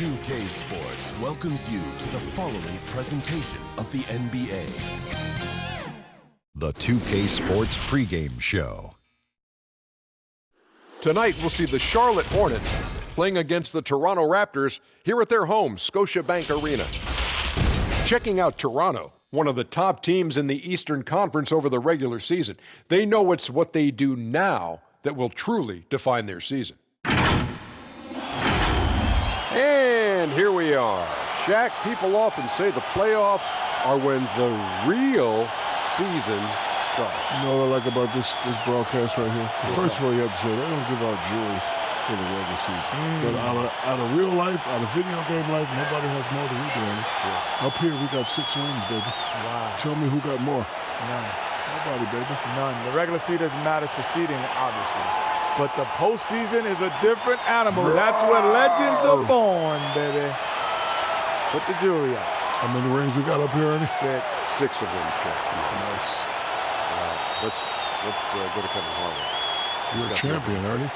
2K Sports welcomes you to the following presentation of the NBA. The 2K Sports pregame show. Tonight, we'll see the Charlotte Hornets playing against the Toronto Raptors here at their home, Scotiabank Arena. Checking out Toronto, one of the top teams in the Eastern Conference over the regular season. They know it's what they do now that will truly define their season. And here we are. Shaq, people often say the playoffs are when the real season starts. You know what I like about this broadcast right here? First of all, you have to say, they don't give out jewelry for the regular season. But out of real life, out of video game life, nobody has more than we do. Yeah. Up here, we got 6 wins, baby. Wow. Tell me who got more. None. Nobody, baby. None. The regular season matters for seeding, obviously. But the postseason is a different animal. That's where legends are born, baby. Put the jewelry up. How many rings we got up here, Ernie? 6 of them, Shaq. Nice. Let's go to Kevin Harlan. You're a champion, Ernie.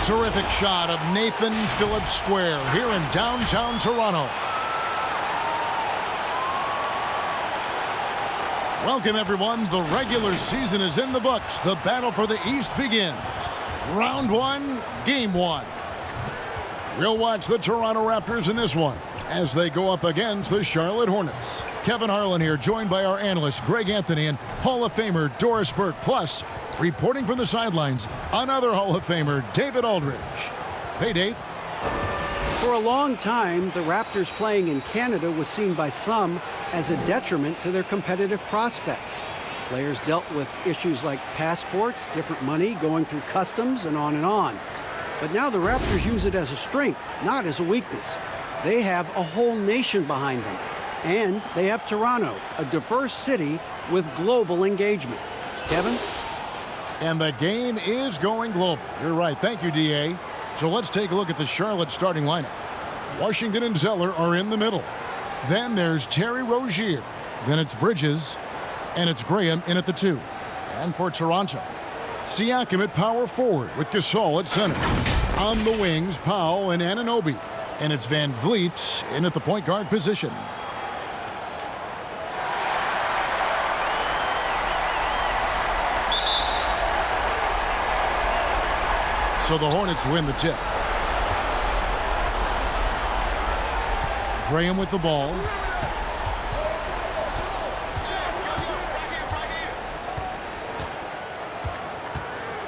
Terrific shot of Nathan Phillips Square here in downtown Toronto. Welcome, everyone. The regular season is in the books. The battle for the East begins. Round 1, Game 1. We'll watch the Toronto Raptors in this one as they go up against the Charlotte Hornets. Kevin Harlan here, joined by our analyst Greg Anthony and Hall of Famer Doris Burke. Plus, reporting from the sidelines, another Hall of Famer, David Aldridge. Hey, Dave. For a long time, the Raptors playing in Canada was seen by some as a detriment to their competitive prospects. Players dealt with issues like passports, different money, going through customs, and on and on. But now the Raptors use it as a strength, not as a weakness. They have a whole nation behind them. And they have Toronto, a diverse city with global engagement. Kevin? And the game is going global. You're right. Thank you, D.A. So let's take a look at the Charlotte starting lineup. Washington and Zeller are in the middle. Then there's Terry Rozier. Then it's Bridges. And it's Graham in at the 2. And for Toronto, Siakam at power forward with Gasol at center. On the wings, Powell and Anunoby. And it's Van Vliet in at the point guard position. So the Hornets win the tip. Graham with the ball.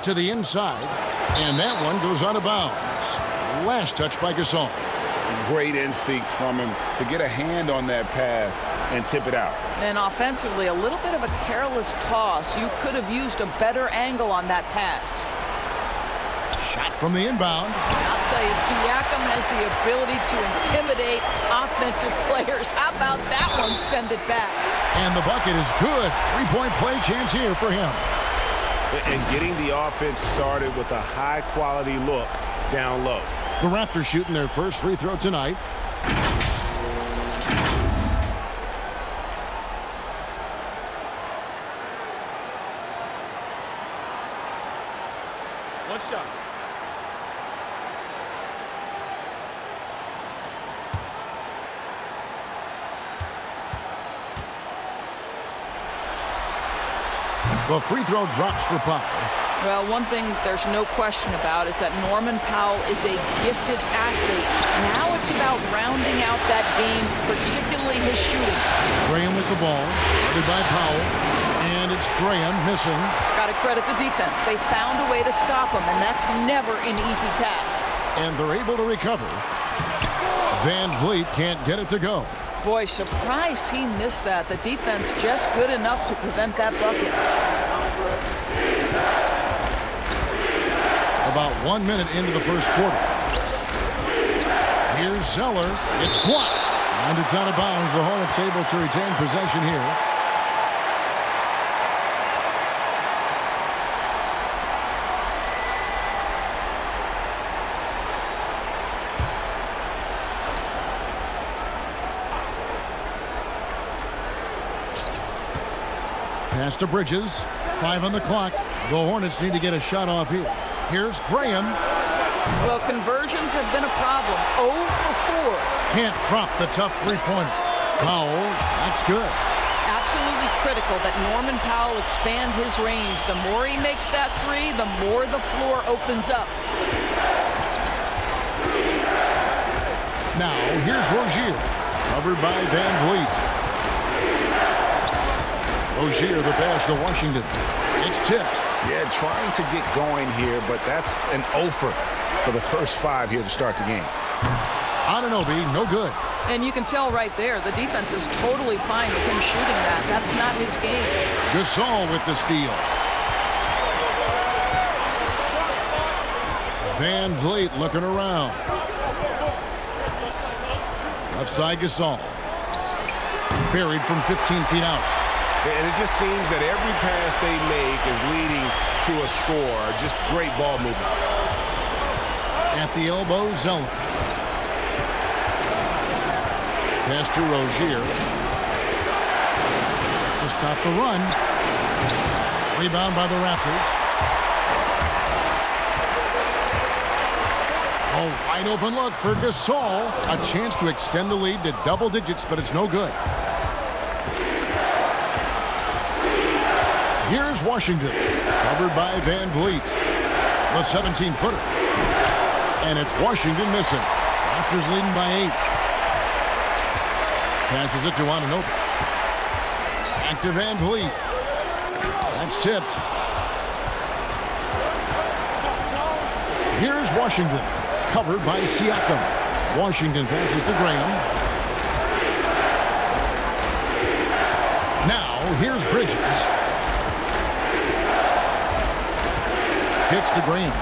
To the inside. And that one goes out of bounds. Last touch by Gasol. Great instincts from him to get a hand on that pass and tip it out. And offensively, a little bit of a careless toss. You could have used a better angle on that pass. Shot from the inbound. I'll tell you, Siakam has the ability to intimidate offensive players. How about that one? Send it back. And the bucket is good. 3-point play chance here for him. And getting the offense started with a high-quality look down low. The Raptors shooting their first free throw tonight. One shot. The free throw drops for Powell. Well, one thing there's no question about is that Norman Powell is a gifted athlete. Now it's about rounding out that game, particularly his shooting. Graham with the ball, guarded by Powell, and it's Graham missing. Got to credit the defense. They found a way to stop him, and that's never an easy task. And they're able to recover. Van Vliet can't get it to go. Boy, surprised he missed that. The defense just good enough to prevent that bucket. About 1 minute into the first quarter. Here's Zeller. It's blocked. And it's out of bounds. The Hornets able to retain possession here. Pass to Bridges. 5 on the clock. The Hornets need to get a shot off here. Here's Graham. Well, conversions have been a problem. 0 for 4. Can't drop the tough three-pointer. Powell, that's good. Absolutely critical that Norman Powell expand his range. The more he makes that three, the more the floor opens up. Now, here's Rozier. Covered by Van Vliet. Rozier, the pass to Washington. It's tipped. Yeah, trying to get going here, but that's an offer for the first 5 here to start the game. Anunoby, no good. And you can tell right there, the defense is totally fine with him shooting that. That's not his game. Gasol with the steal. Van Vliet looking around. Left side Gasol. Buried from 15 feet out. And it just seems that every pass they make is leading to a score. Just great ball movement. At the elbow, Zeller. Pass to Rozier. To stop the run. Rebound by the Raptors. A wide open look for Gasol. A chance to extend the lead to double digits, but it's no good. Here's Washington. Covered by Van Vliet. The 17-footer. And it's Washington missing. Raptors leading by 8. Passes it to Anunoby. Back to Van Vliet. That's tipped. Here's Washington. Covered by Siakam. Washington passes to Graham. Now, here's Bridges. Kicks to Graham.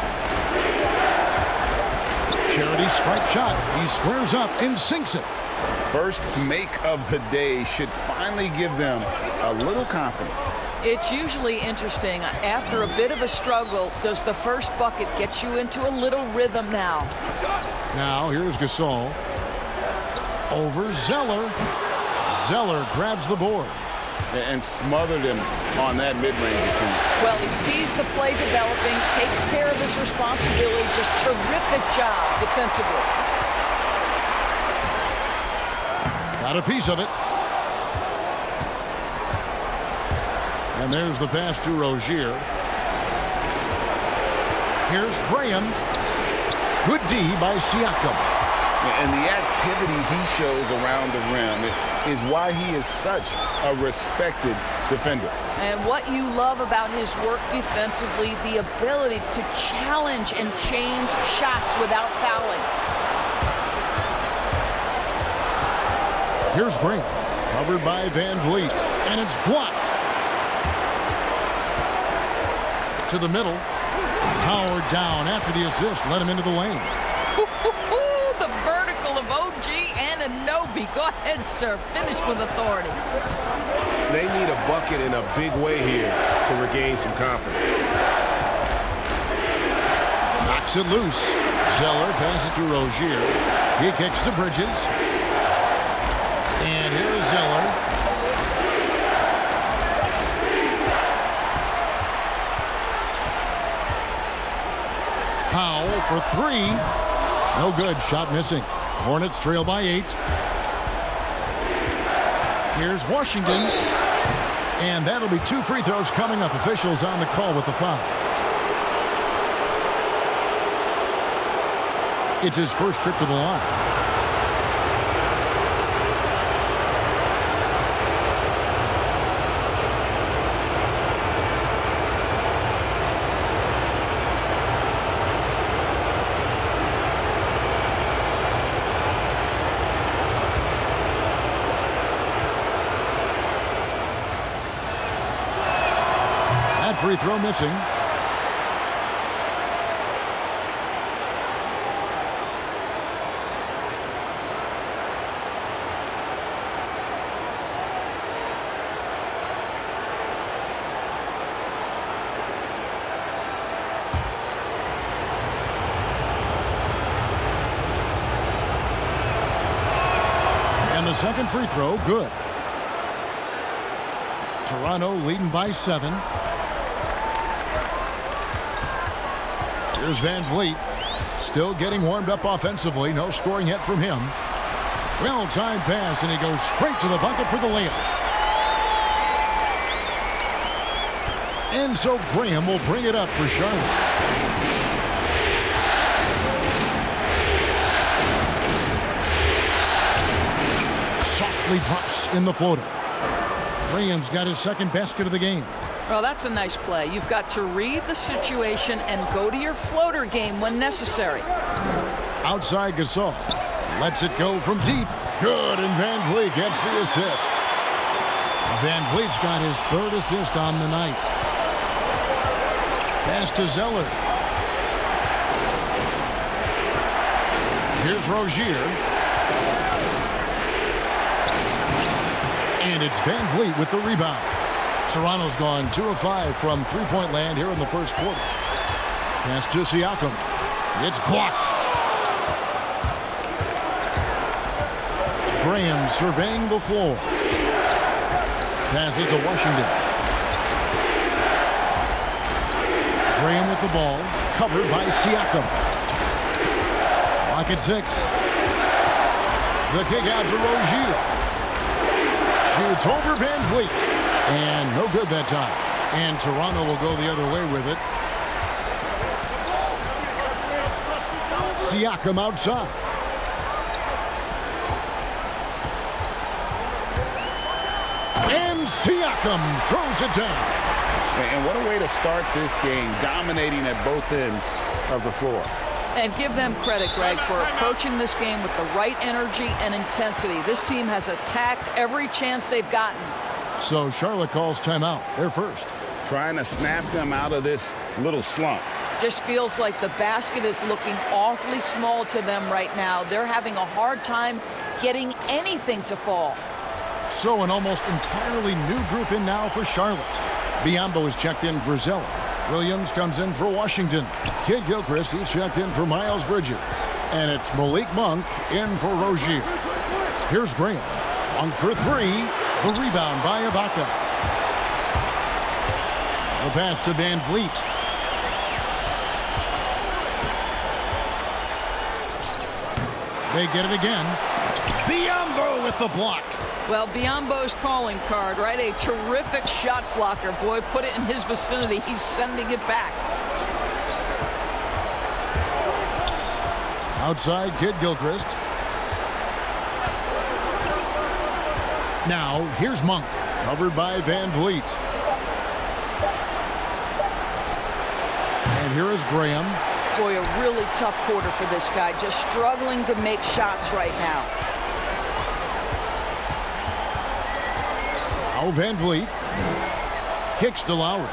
Charity stripe shot. He squares up and sinks it. First make of the day should finally give them a little confidence. It's usually interesting. After a bit of a struggle, does the first bucket get you into a little rhythm now? Now, here's Gasol. Over Zeller. Zeller grabs the board. And smothered him on that mid-range attempt. Well, he sees the play developing, takes care of his responsibility. Just terrific job defensively. Got a piece of it. And there's the pass to Rozier. Here's Graham. Good D by Siakam. And the activity he shows around the rim is why he is such a respected defender. And what you love about his work defensively, the ability to challenge and change shots without fouling. Here's Graham, covered by Van Vliet, and it's blocked. To the middle. Howard down after the assist, let him into the lane. The vertical of OG Anunoby. Go ahead, sir. Finish with authority. They need a bucket in a big way here to regain some confidence. Knocks it loose. Zeller passes to Rozier. He kicks to Bridges. And here's Zeller. Powell for 3. No good. Shot missing. Hornets trail by 8. Here's Washington. And that'll be 2 free throws coming up. Officials on the call with the foul. It's his first trip to the line. Free throw missing. And the second free throw, good. Toronto leading by 7. Here's Van Vliet. Still getting warmed up offensively. No scoring yet from him. Well-timed pass, and he goes straight to the bucket for the layup. And so Graham will bring it up for Charlotte. Softly drops in the floater. Graham's got his second basket of the game. Well, that's a nice play. You've got to read the situation and go to your floater game when necessary. Outside Gasol. Lets it go from deep. Good, and Van Vliet gets the assist. Van Vliet's got his third assist on the night. Pass to Zeller. Here's Rozier. And it's Van Vliet with the rebound. Toronto's gone 2 of 5 from three-point land here in the first quarter. Pass to Siakam. It's blocked. Graham surveying the floor. Passes to Washington. Graham with the ball. Covered by Siakam. Clock at 6. The kick out to Rozier. Shoots over Van Vliet. And no good that time. And Toronto will go the other way with it. Siakam outside. And Siakam throws it down. And what a way to start this game, dominating at both ends of the floor. And give them credit, Greg, for approaching this game with the right energy and intensity. This team has attacked every chance they've gotten. So Charlotte calls timeout. They're first. Trying to snap them out of this little slump. Just feels like the basket is looking awfully small to them right now. They're having a hard time getting anything to fall. So an almost entirely new group in now for Charlotte. Biyombo is checked in for Zeller. Williams comes in for Washington. Kid Gilchrist, he's checked in for Miles Bridges. And it's Malik Monk in for Rozier. Here's Graham. Monk for 3. The rebound by Ibaka. The pass to Van Vliet. They get it again. Biyombo with the block. Well, Biyombo's calling card, right? A terrific shot blocker. Boy, put it in his vicinity. He's sending it back. Outside, Kid Gilchrist. Now, here's Monk, covered by Van Vliet. And here is Graham. Boy, a really tough quarter for this guy. Just struggling to make shots right now. Now Van Vliet. Kicks to Lowry.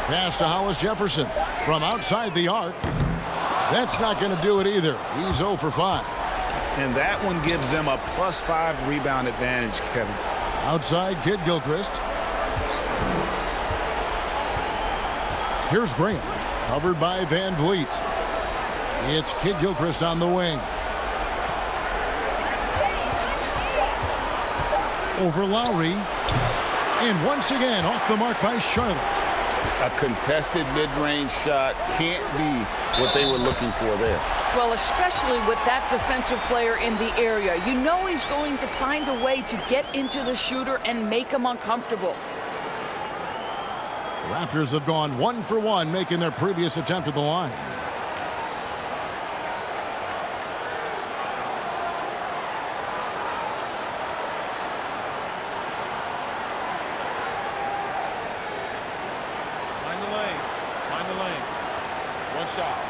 Pass to Hollis Jefferson from outside the arc. That's not going to do it either. He's 0 for 5. And that one gives them a +5 rebound advantage, Kevin. Outside, Kid Gilchrist. Here's Graham, covered by Van Vliet. It's Kid Gilchrist on the wing. Over Lowry. And once again, off the mark by Charlotte. A contested mid-range shot can't be what they were looking for there. Well, especially with that defensive player in the area. You know he's going to find a way to get into the shooter and make him uncomfortable. The Raptors have gone 1 for 1, making their previous attempt at the line. Find the lanes. Find the lanes. One shot.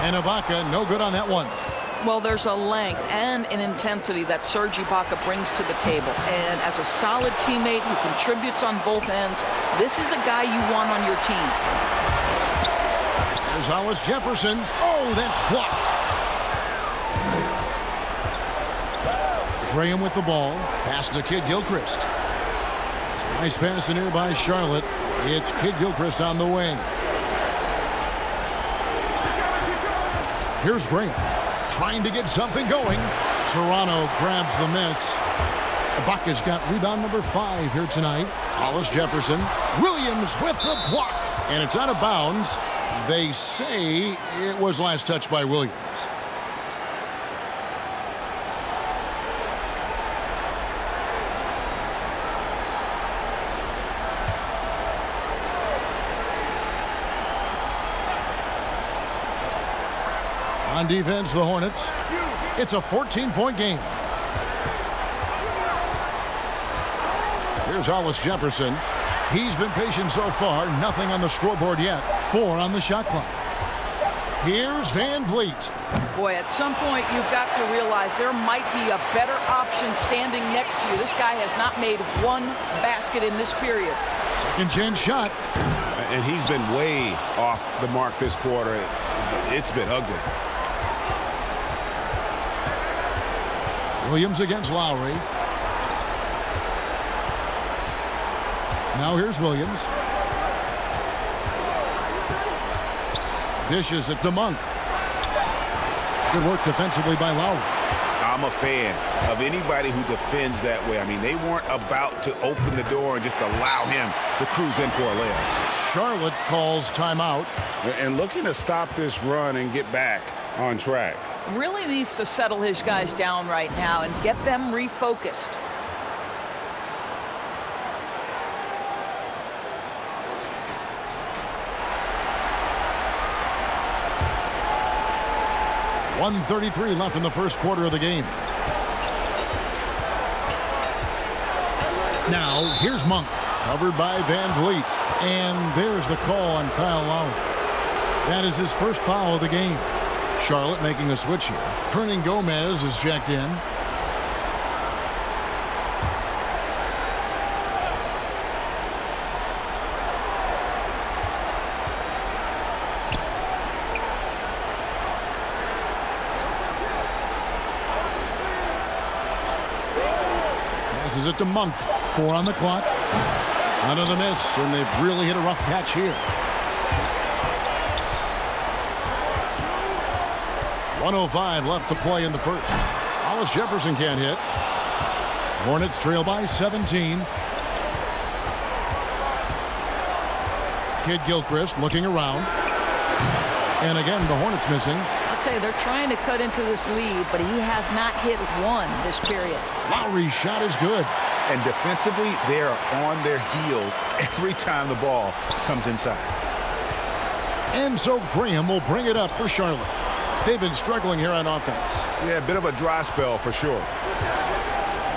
And Ibaka, no good on that one. Well, there's a length and an intensity that Serge Ibaka brings to the table. And as a solid teammate who contributes on both ends, this is a guy you want on your team. There's Hollis Jefferson. Oh, that's blocked. Graham with the ball. Pass to Kid Gilchrist. It's a nice pass in here by Charlotte. It's Kid Gilchrist on the wing. Here's Graham trying to get something going. Toronto grabs the miss. Ibaka's got rebound number 5 here tonight. Hollis Jefferson. Williams with the block. And it's out of bounds. They say it was last touched by Williams. On defense, the Hornets. It's a 14-point game. Here's Hollis Jefferson. He's been patient so far. Nothing on the scoreboard yet. 4 on the shot clock. Here's Van Vliet. Boy, at some point you've got to realize there might be a better option standing next to you. This guy has not made one basket in this period. Second chance shot. And he's been way off the mark this quarter. It's been ugly. Williams against Lowry. Now here's Williams. Dishes it to Monk. Good work defensively by Lowry. I'm a fan of anybody who defends that way. I mean, they weren't about to open the door and just allow him to cruise in for a layup. Charlotte calls timeout. And looking to stop this run and get back on track. Really needs to settle his guys down right now and get them refocused. .133 left in the first quarter of the game. Now, here's Monk, covered by Van Vliet. And there's the call on Kyle Lowry. That is his first foul of the game. Charlotte making a switch here. Hernan Gomez is checked in. Passes it to Monk. 4 on the clock. Another miss, and they've really hit a rough patch here. 1:05 left to play in the first. Hollis Jefferson can't hit. Hornets trail by 17. Kid Gilchrist looking around. And again, the Hornets missing. I'll tell you, they're trying to cut into this lead, but he has not hit one this period. Lowry's shot is good. And defensively, they are on their heels every time the ball comes inside. And so Graham will bring it up for Charlotte. They've been struggling here on offense. Yeah, a bit of a dry spell for sure.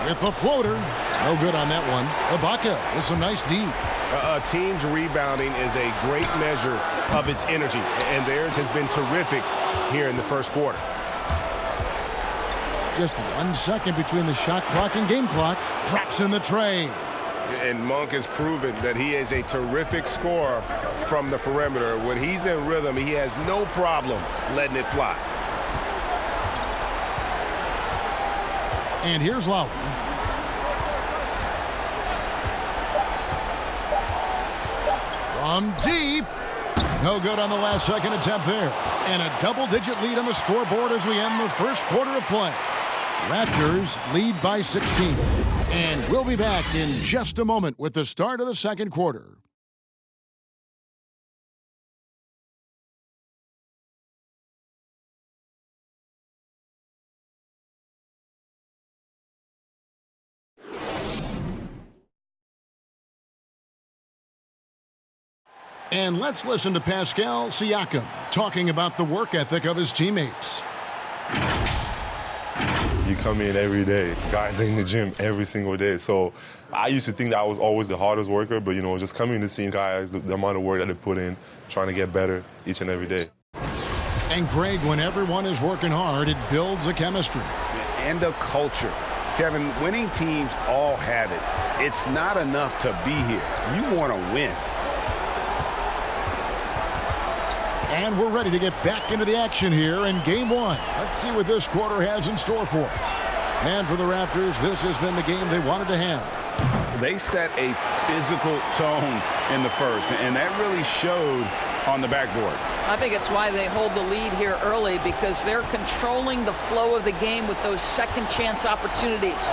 With the floater. No good on that one. Ibaka with some nice D. A team's rebounding is a great measure of its energy, and theirs has been terrific here in the first quarter. Just 1 second between the shot clock and game clock. Drops in the tray. And Monk has proven that he is a terrific scorer from the perimeter. When he's in rhythm, he has no problem letting it fly. And here's Lowry. From deep. No good on the last second attempt there. And a double-digit lead on the scoreboard as we end the first quarter of play. Raptors lead by 16. And we'll be back in just a moment with the start of the second quarter. And let's listen to Pascal Siakam talking about the work ethic of his teammates. You come in every day. Guys are in the gym every single day. So I used to think that I was always the hardest worker, but, you know, just coming to see guys, the amount of work that they put in, trying to get better each and every day. And, Greg, when everyone is working hard, it builds a chemistry. And a culture. Kevin, winning teams all have it. It's not enough to be here. You want to win. And we're ready to get back into the action here in Game 1. Let's see what this quarter has in store for us. And for the Raptors, this has been the game they wanted to have. They set a physical tone in the first, and that really showed on the backboard. I think it's why they hold the lead here early, because they're controlling the flow of the game with those second chance opportunities.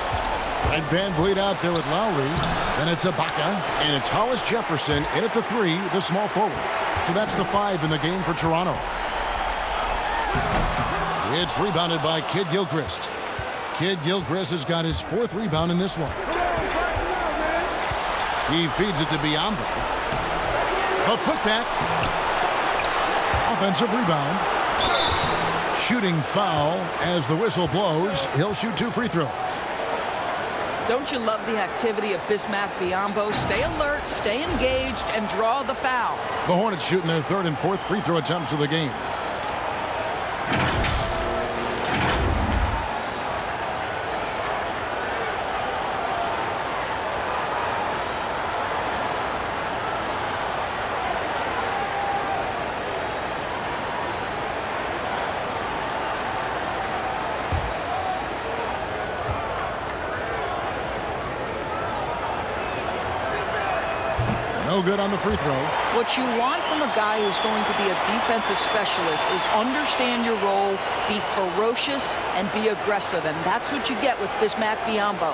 And Van Vliet out there with Lowry. Then it's Ibaka, and it's Hollis Jefferson in at the 3, the small forward. So that's the 5 in the game for Toronto. It's rebounded by Kid Gilchrist. Kid Gilchrist has got his 4th rebound in this one. He feeds it to Biyombo. A putback. Offensive rebound. Shooting foul as the whistle blows. He'll shoot 2 free throws. Don't you love the activity of Bismack Biyombo? Stay alert, stay engaged, and draw the foul. The Hornets shooting their 3rd and 4th free throw attempts of the game. No good on the free throw. What you want from a guy who's going to be a defensive specialist is understand your role, be ferocious, and be aggressive. And that's what you get with Bismack Biyombo.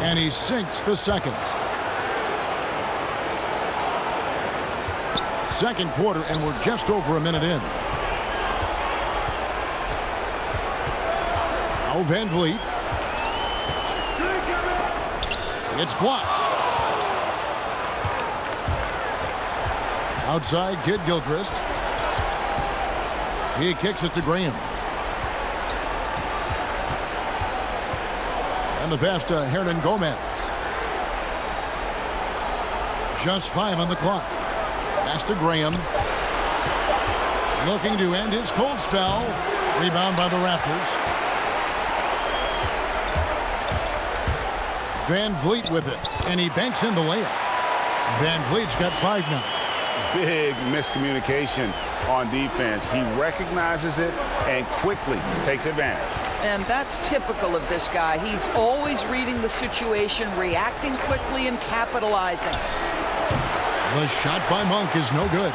And he sinks the second. Second quarter, and we're just over a minute in. Now Van Vliet. It's blocked. Outside, Kid Gilchrist. He kicks it to Graham. And the pass to Hernan Gomez. Just 5 on the clock. Pass to Graham. Looking to end his cold spell. Rebound by the Raptors. Van Vliet with it. And he banks in the layup. Van Vliet's got 5 now. Big miscommunication on defense. He recognizes it and quickly takes advantage. And that's typical of this guy. He's always reading the situation, reacting quickly, and capitalizing. The shot by Monk is no good.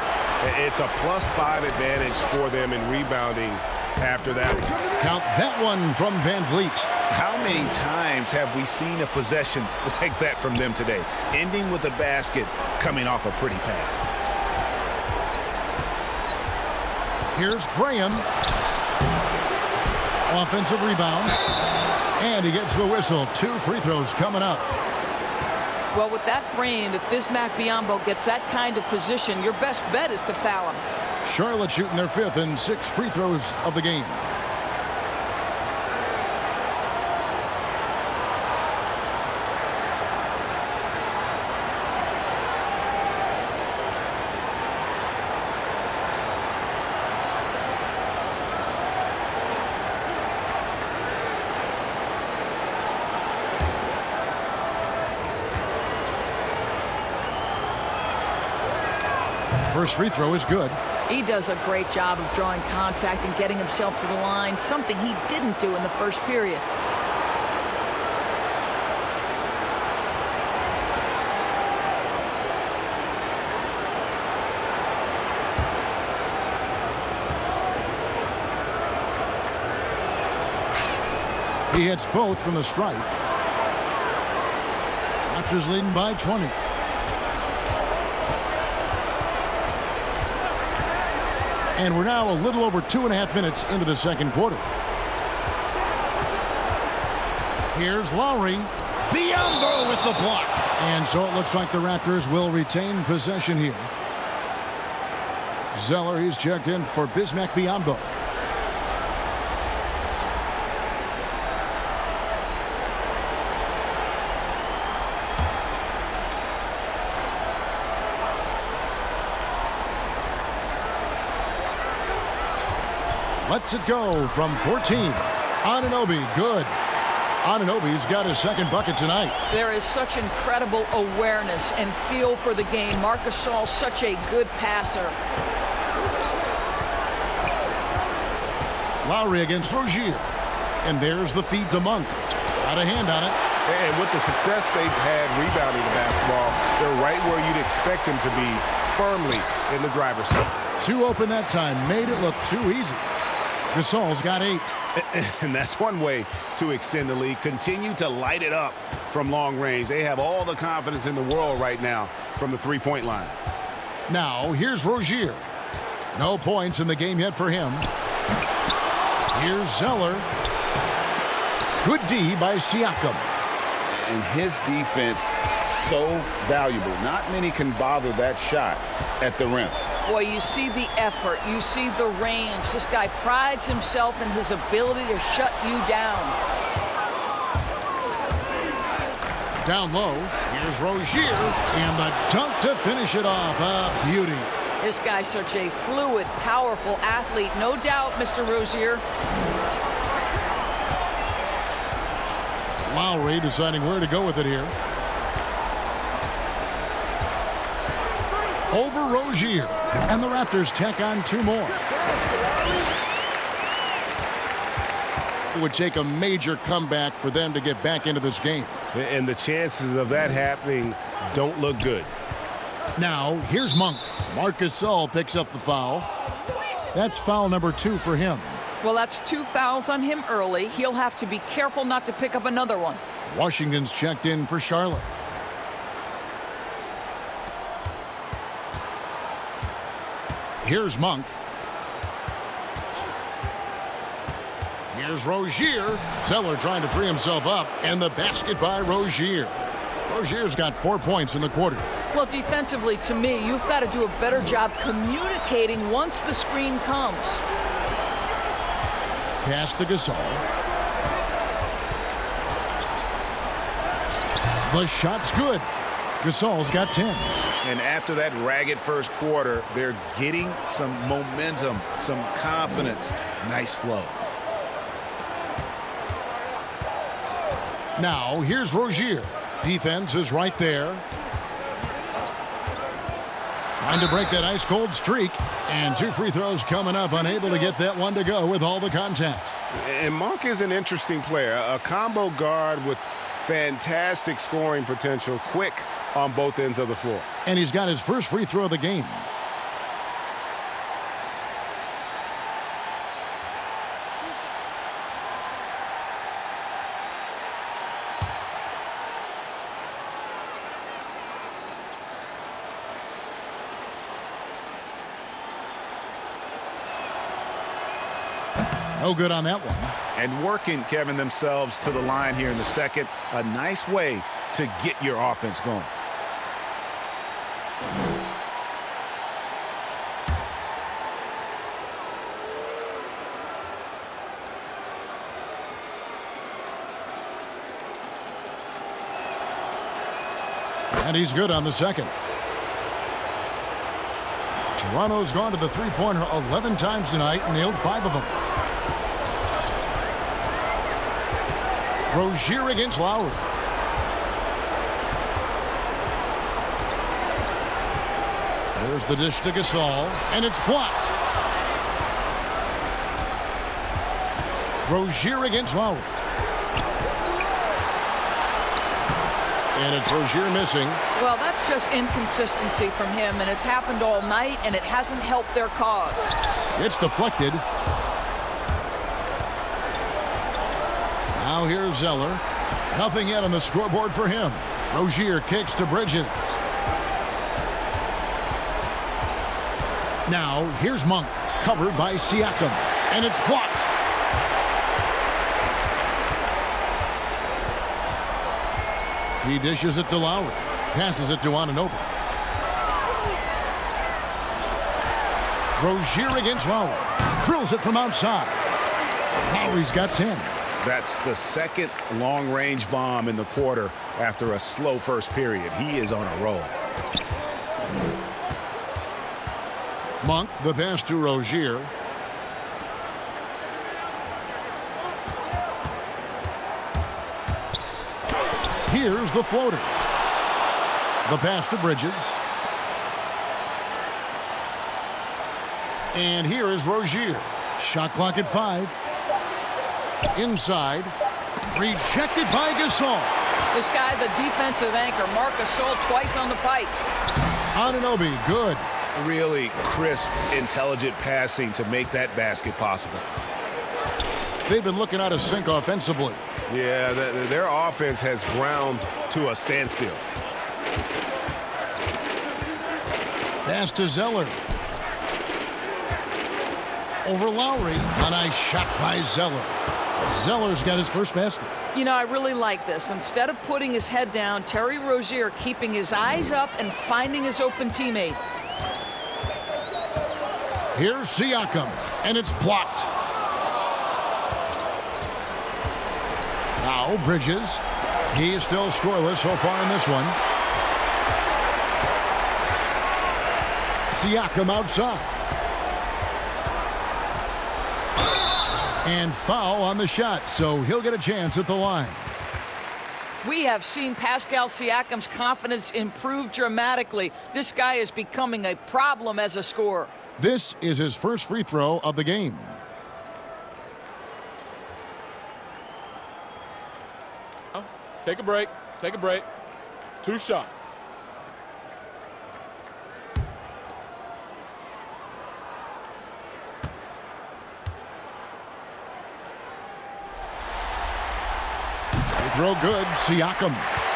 It's a +5 advantage for them in rebounding after that. Count that one from Van Vliet. How many times have we seen a possession like that from them today? Ending with a basket, coming off a pretty pass. Here's Graham. Offensive rebound. And he gets the whistle. 2 free throws coming up. Well, with that frame, if Bismack Biyombo gets that kind of position, your best bet is to foul him. Charlotte shooting their 5th and 6th free throws of the game. First free throw is good. He does a great job of drawing contact and getting himself to the line, something he didn't do in the first period. He hits both from the stripe. Raptors leading by 20. And we're now a little over 2.5 minutes into the second quarter. Here's Lowry. Biyombo with the block. And so it looks like the Raptors will retain possession here. Zeller, he's checked in for Bismack Biyombo. Lets it go from 14. Anunoby, good. Anunoby's got his second bucket tonight. There is such incredible awareness and feel for the game. Marc Gasol's such a good passer. Lowry against Rozier. And there's the feed to Monk. Got a hand on it. And with the success they've had rebounding the basketball, they're right where you'd expect them to be, firmly in the driver's seat. 2 open that time, made it look too easy. Gasol's got 8. And that's one way to extend the lead. Continue to light it up from long range. They have all the confidence in the world right now from the three-point line. Now, here's Rozier. No points in the game yet for him. Here's Zeller. Good D by Siakam. And his defense so valuable. Not many can bother that shot at the rim. Boy, you see the effort. You see the range. This guy prides himself in his ability to shut you down. Down low, here's Rozier, and the dunk to finish it off. A beauty. This guy's such a fluid, powerful athlete. No doubt, Mr. Rozier. Lowry deciding where to go with it here. Over Rozier. And the Raptors tack on 2 more. It would take a major comeback for them to get back into this game. And the chances of that happening don't look good. Now, here's Monk. Marc Gasol picks up the foul. That's foul number 2 for him. Well, that's 2 fouls on him early. He'll have to be careful not to pick up another one. Washington's checked in for Charlotte. Here's Monk. Here's Rozier. Zeller trying to free himself up, and the basket by Rozier. Rozier's got 4 points in the quarter. Well, defensively, to me, you've got to do a better job communicating once the screen comes. Pass to Gasol. The shot's good. Gasol's got 10. And after that ragged first quarter, they're getting some momentum, some confidence. Nice flow. Now, here's Rozier. Defense is right there. Trying to break that ice-cold streak. And 2 free throws coming up, unable to get that one to go with all the contact. And Monk is an interesting player, a combo guard with fantastic scoring potential, quick on both ends of the floor. And he's got his first free throw of the game. No good on that one. And working, Kevin, themselves to the line here in the second. A nice way to get your offense going. And he's good on the second. Toronto's gone to the three-pointer 11 times tonight and nailed 5 of them. Rozier against Lowry. There's the dish to Gasol, and it's blocked. Rozier against Lowry. And it's Rozier missing. Well, that's just inconsistency from him, and it's happened all night, and it hasn't helped their cause. It's deflected. Now here's Zeller. Nothing yet on the scoreboard for him. Rozier kicks to Bridges. Now here's Monk, covered by Siakam, and it's blocked. He dishes it to Lowry, passes it to Anunoby. Rozier against Lowry, drills it from outside. Lowry's got 10. That's the second long-range bomb in the quarter after a slow first period. He is on a roll. Monk, the pass to Rozier. Here's the floater. The pass to Bridges. And here is Rozier. Shot clock at 5. Inside. Rejected by Gasol. This guy, the defensive anchor, Marc Gasol, twice on the pipes. Anunoby, good. Really crisp, intelligent passing to make that basket possible. They've been looking out of sync offensively. Yeah, their offense has ground to a standstill. Pass to Zeller. Over Lowry. A nice shot by Zeller. Zeller's got his first basket. You know, I really like this. Instead of putting his head down, Terry Rozier keeping his eyes up and finding his open teammate. Here's Siakam, and it's blocked. Now Bridges. He is still scoreless so far in this one. Siakam outside. And foul on the shot, so he'll get a chance at the line. We have seen Pascal Siakam's confidence improve dramatically. This guy is becoming a problem as a scorer. This is his first free throw of the game. Take a break. Take a break. 2 shots. Throw good, Siakam.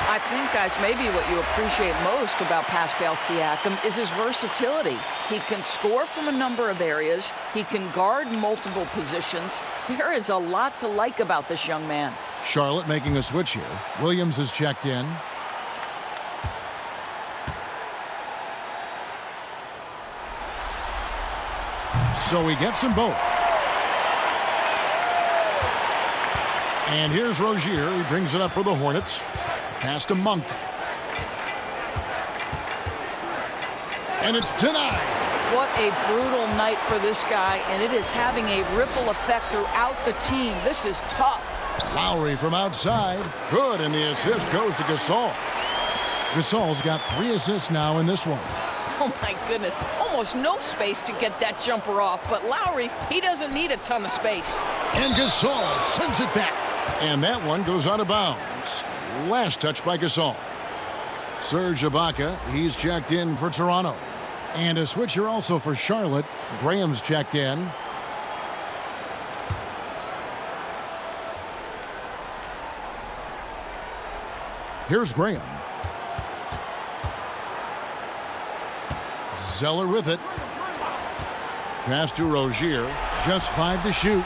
I think, guys, maybe what you appreciate most about Pascal Siakam is his versatility. He can score from a number of areas. He can guard multiple positions. There is a lot to like about this young man. Charlotte making a switch here. Williams is checked in. So he gets them both. And here's Rozier. He brings it up for the Hornets. Pass to Monk. And it's denied. What a brutal night for this guy, and it is having a ripple effect throughout the team. This is tough. Lowry from outside. Good, and the assist goes to Gasol. Gasol's got 3 assists now in this one. Oh, my goodness. Almost no space to get that jumper off, but Lowry, he doesn't need a ton of space. And Gasol sends it back. And that one goes out of bounds. Last touch by Gasol. Serge Ibaka, he's checked in for Toronto. And a switcher also for Charlotte. Graham's checked in. Here's Graham. Zeller with it. Pass to Rozier. Just 5 to shoot.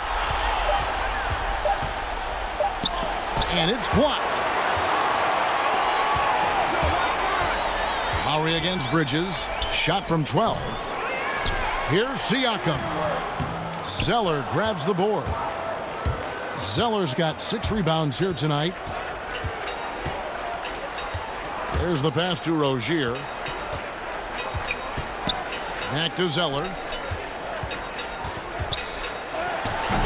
And it's blocked. Lowry against Bridges. Shot from 12. Here's Siakam. Zeller grabs the board. Zeller's got 6 rebounds here tonight. There's the pass to Rozier. Back to Zeller.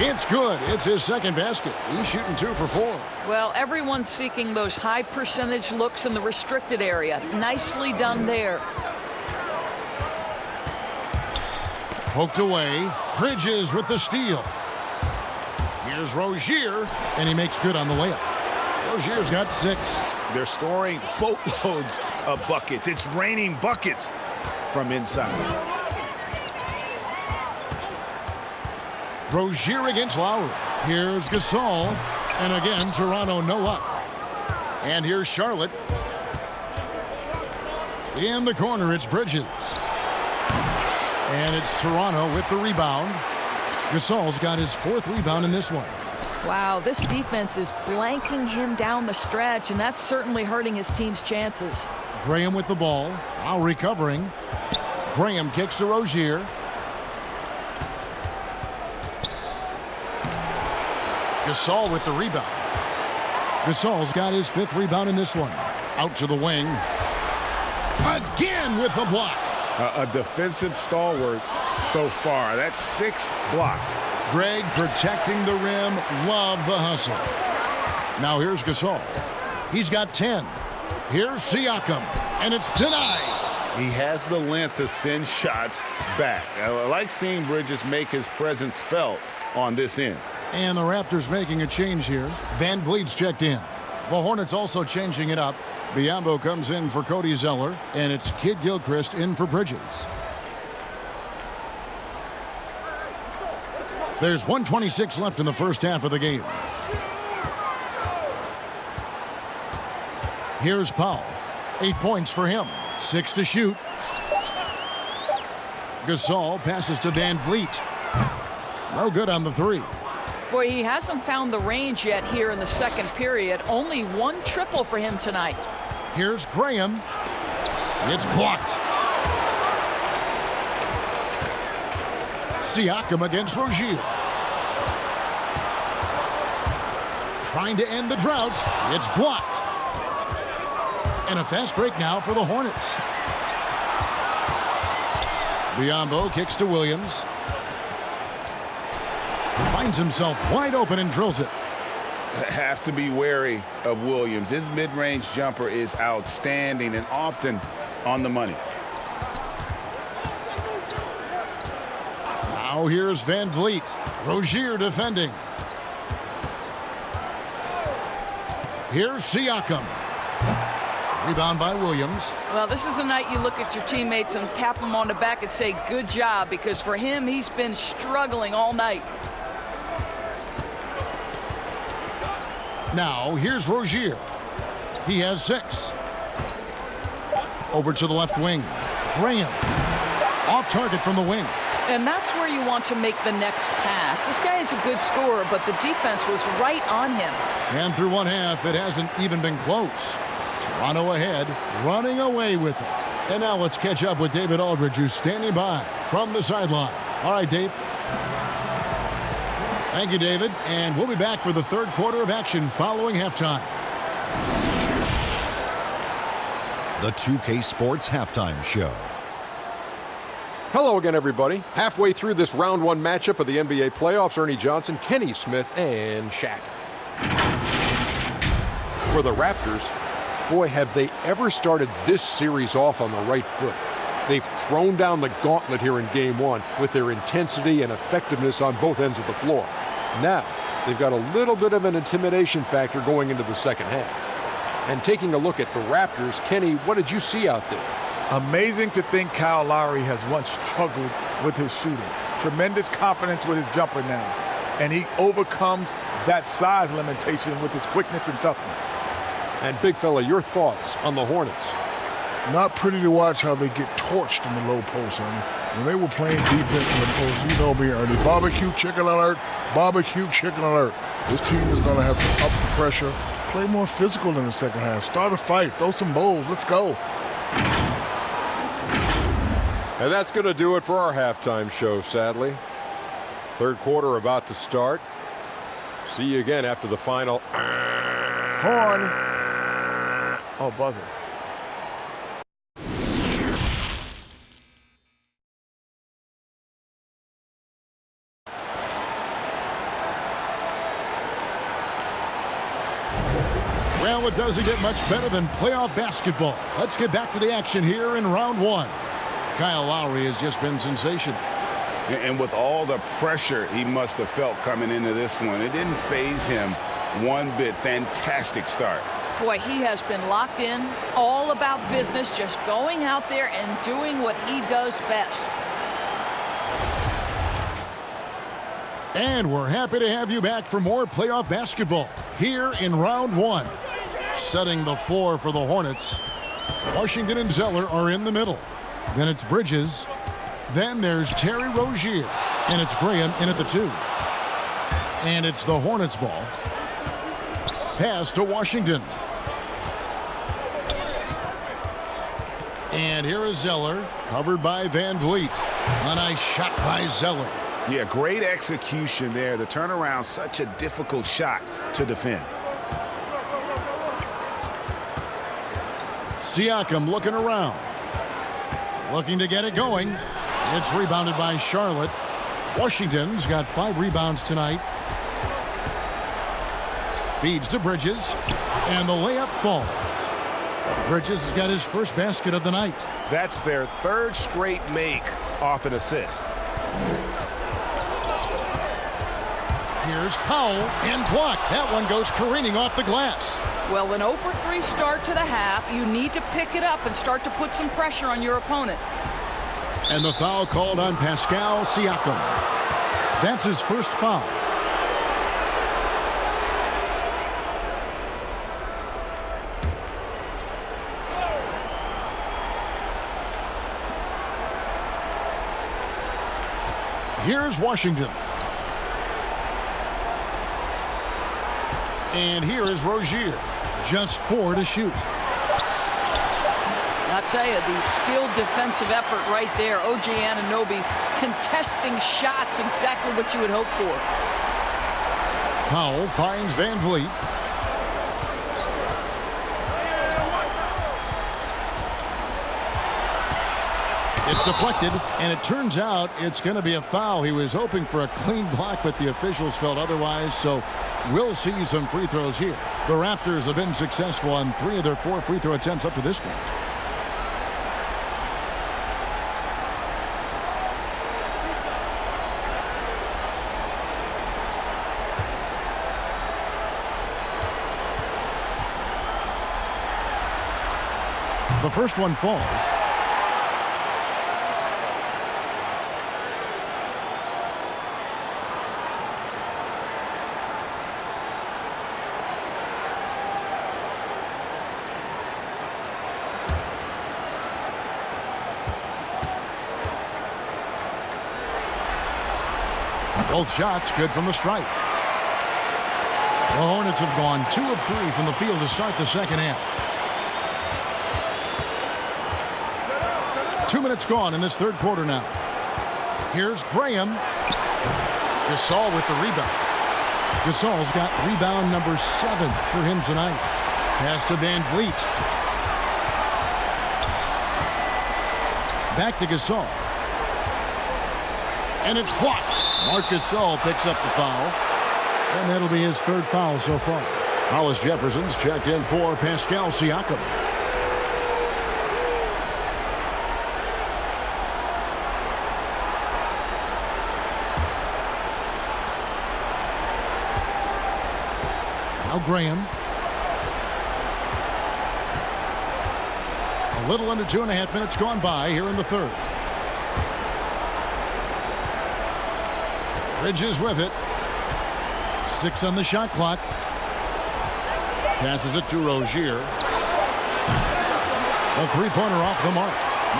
It's good. It's his second basket. He's shooting 2 for 4. Well, everyone's seeking those high percentage looks in the restricted area. Nicely done there. Poked away. Bridges with the steal. Here's Rozier, and he makes good on the layup. Rozier's got 6. They're scoring boatloads of buckets. It's raining buckets from inside. Rozier against Lowry. Here's Gasol. And again, Toronto no up. And here's Charlotte. In the corner, it's Bridges. And it's Toronto with the rebound. Gasol's got his 4th rebound in this one. Wow, this defense is blanking him down the stretch, and that's certainly hurting his team's chances. Graham with the ball. Lowry covering. Graham kicks to Rozier. Gasol with the rebound. Gasol's got his 5th rebound in this one. Out to the wing. Again with the block. A defensive stalwart so far. That's 6 blocked. Greg protecting the rim. Love the hustle. Now here's Gasol. He's got 10. Here's Siakam, and it's denied. He has the length to send shots back. I like seeing Bridges make his presence felt on this end. And the Raptors making a change here. Van Vliet's checked in. The Hornets also changing it up. Biyombo comes in for Cody Zeller, and it's Kid Gilchrist in for Bridges. There's 1:26 left in the first half of the game. Here's Powell. 8 points for him. 6 to shoot. Gasol passes to Van Vliet. No good on the three. Boy, he hasn't found the range yet here in the second period. Only one triple for him tonight. Here's Graham. It's blocked. Siakam against Rozier. Trying to end the drought. It's blocked. And a fast break now for the Hornets. Biyombo kicks to Williams. Finds himself wide open and drills it. Have to be wary of Williams. His mid-range jumper is outstanding and often on the money. Now here's Van Vliet. Rozier defending. Here's Siakam. Rebound by Williams. Well, this is the night you look at your teammates and tap them on the back and say, good job, because for him, he's been struggling all night. Now, here's Rozier. He has 6. Over to the left wing. Graham. Off target from the wing. And that's where you want to make the next pass. This guy is a good scorer, but the defense was right on him. And through one half, it hasn't even been close. Toronto ahead, running away with it. And now let's catch up with David Aldridge, who's standing by from the sideline. All right, Dave. Thank you, David. And we'll be back for the third quarter of action following halftime. The 2K Sports Halftime Show. Hello again, everybody. Halfway through this round one matchup of the NBA playoffs, Ernie Johnson, Kenny Smith, and Shaq. For the Raptors, boy, have they ever started this series off on the right foot. They've thrown down the gauntlet here in Game 1 with their intensity and effectiveness on both ends of the floor. Now, they've got a little bit of an intimidation factor going into the second half. And taking a look at the Raptors, Kenny, what did you see out there? Amazing to think Kyle Lowry has once struggled with his shooting. Tremendous confidence with his jumper now. And he overcomes that size limitation with his quickness and toughness. And big fella, your thoughts on the Hornets? Not pretty to watch how they get torched in the low post, Ernie. When they were playing defense in the post, you know me, Ernie. Barbecue chicken alert, barbecue chicken alert. This team is going to have to up the pressure, play more physical in the second half, start a fight, throw some bowls, let's go. And that's going to do it for our halftime show, sadly. Third quarter about to start. See you again after the final. Horn. Oh, buzzer. Well, it doesn't get much better than playoff basketball. Let's get back to the action here in round one. Kyle Lowry has just been sensational. And with all the pressure he must have felt coming into this one, it didn't faze him one bit. Fantastic start. Boy, he has been locked in, all about business, just going out there and doing what he does best. And we're happy to have you back for more playoff basketball here in round one. Setting the floor for the Hornets, Washington and Zeller are in the middle. Then it's Bridges. Then there's Terry Rozier. And it's Graham in at the 2. And it's the Hornets ball. Pass to Washington. And here is Zeller, covered by Van Vliet. A nice shot by Zeller. Yeah, great execution there. The turnaround, such a difficult shot to defend. Siakam looking around. Looking to get it going. It's rebounded by Charlotte. Washington's got 5 rebounds tonight. Feeds to Bridges, and the layup falls. Bridges has got his first basket of the night. That's their third straight make off an assist. Here's Powell, and blocked. That one goes careening off the glass. Well, an 0-for-3 start to the half. You need to pick it up and start to put some pressure on your opponent. And the foul called on Pascal Siakam. That's his first foul. Here's Washington. And here is Rozier. Just 4 to shoot. I'll tell you, the skilled defensive effort right there. OG Anunoby contesting shots, exactly what you would hope for. Powell finds Van Vliet. It's deflected, and it turns out it's going to be a foul. He was hoping for a clean block, but the officials felt otherwise, so we'll see some free throws here. The Raptors have been successful on 3 of their 4 free throw attempts up to this point. The first one falls. Both shots good from the stripe. The Hornets have gone 2 of 3 from the field to start the second half. 2 minutes gone in this third quarter now. Here's Graham. Gasol with the rebound. Gasol's got rebound number 7 for him tonight. Pass to Van Vliet. Back to Gasol. And it's blocked. Marc Gasol picks up the foul. And that'll be his third foul so far. Hollis Jefferson's checked in for Pascal Siakam. Now Graham. A little under 2.5 minutes gone by here in the third. Bridges with it. 6 on the shot clock. Passes it to Rozier. A three-pointer off the mark.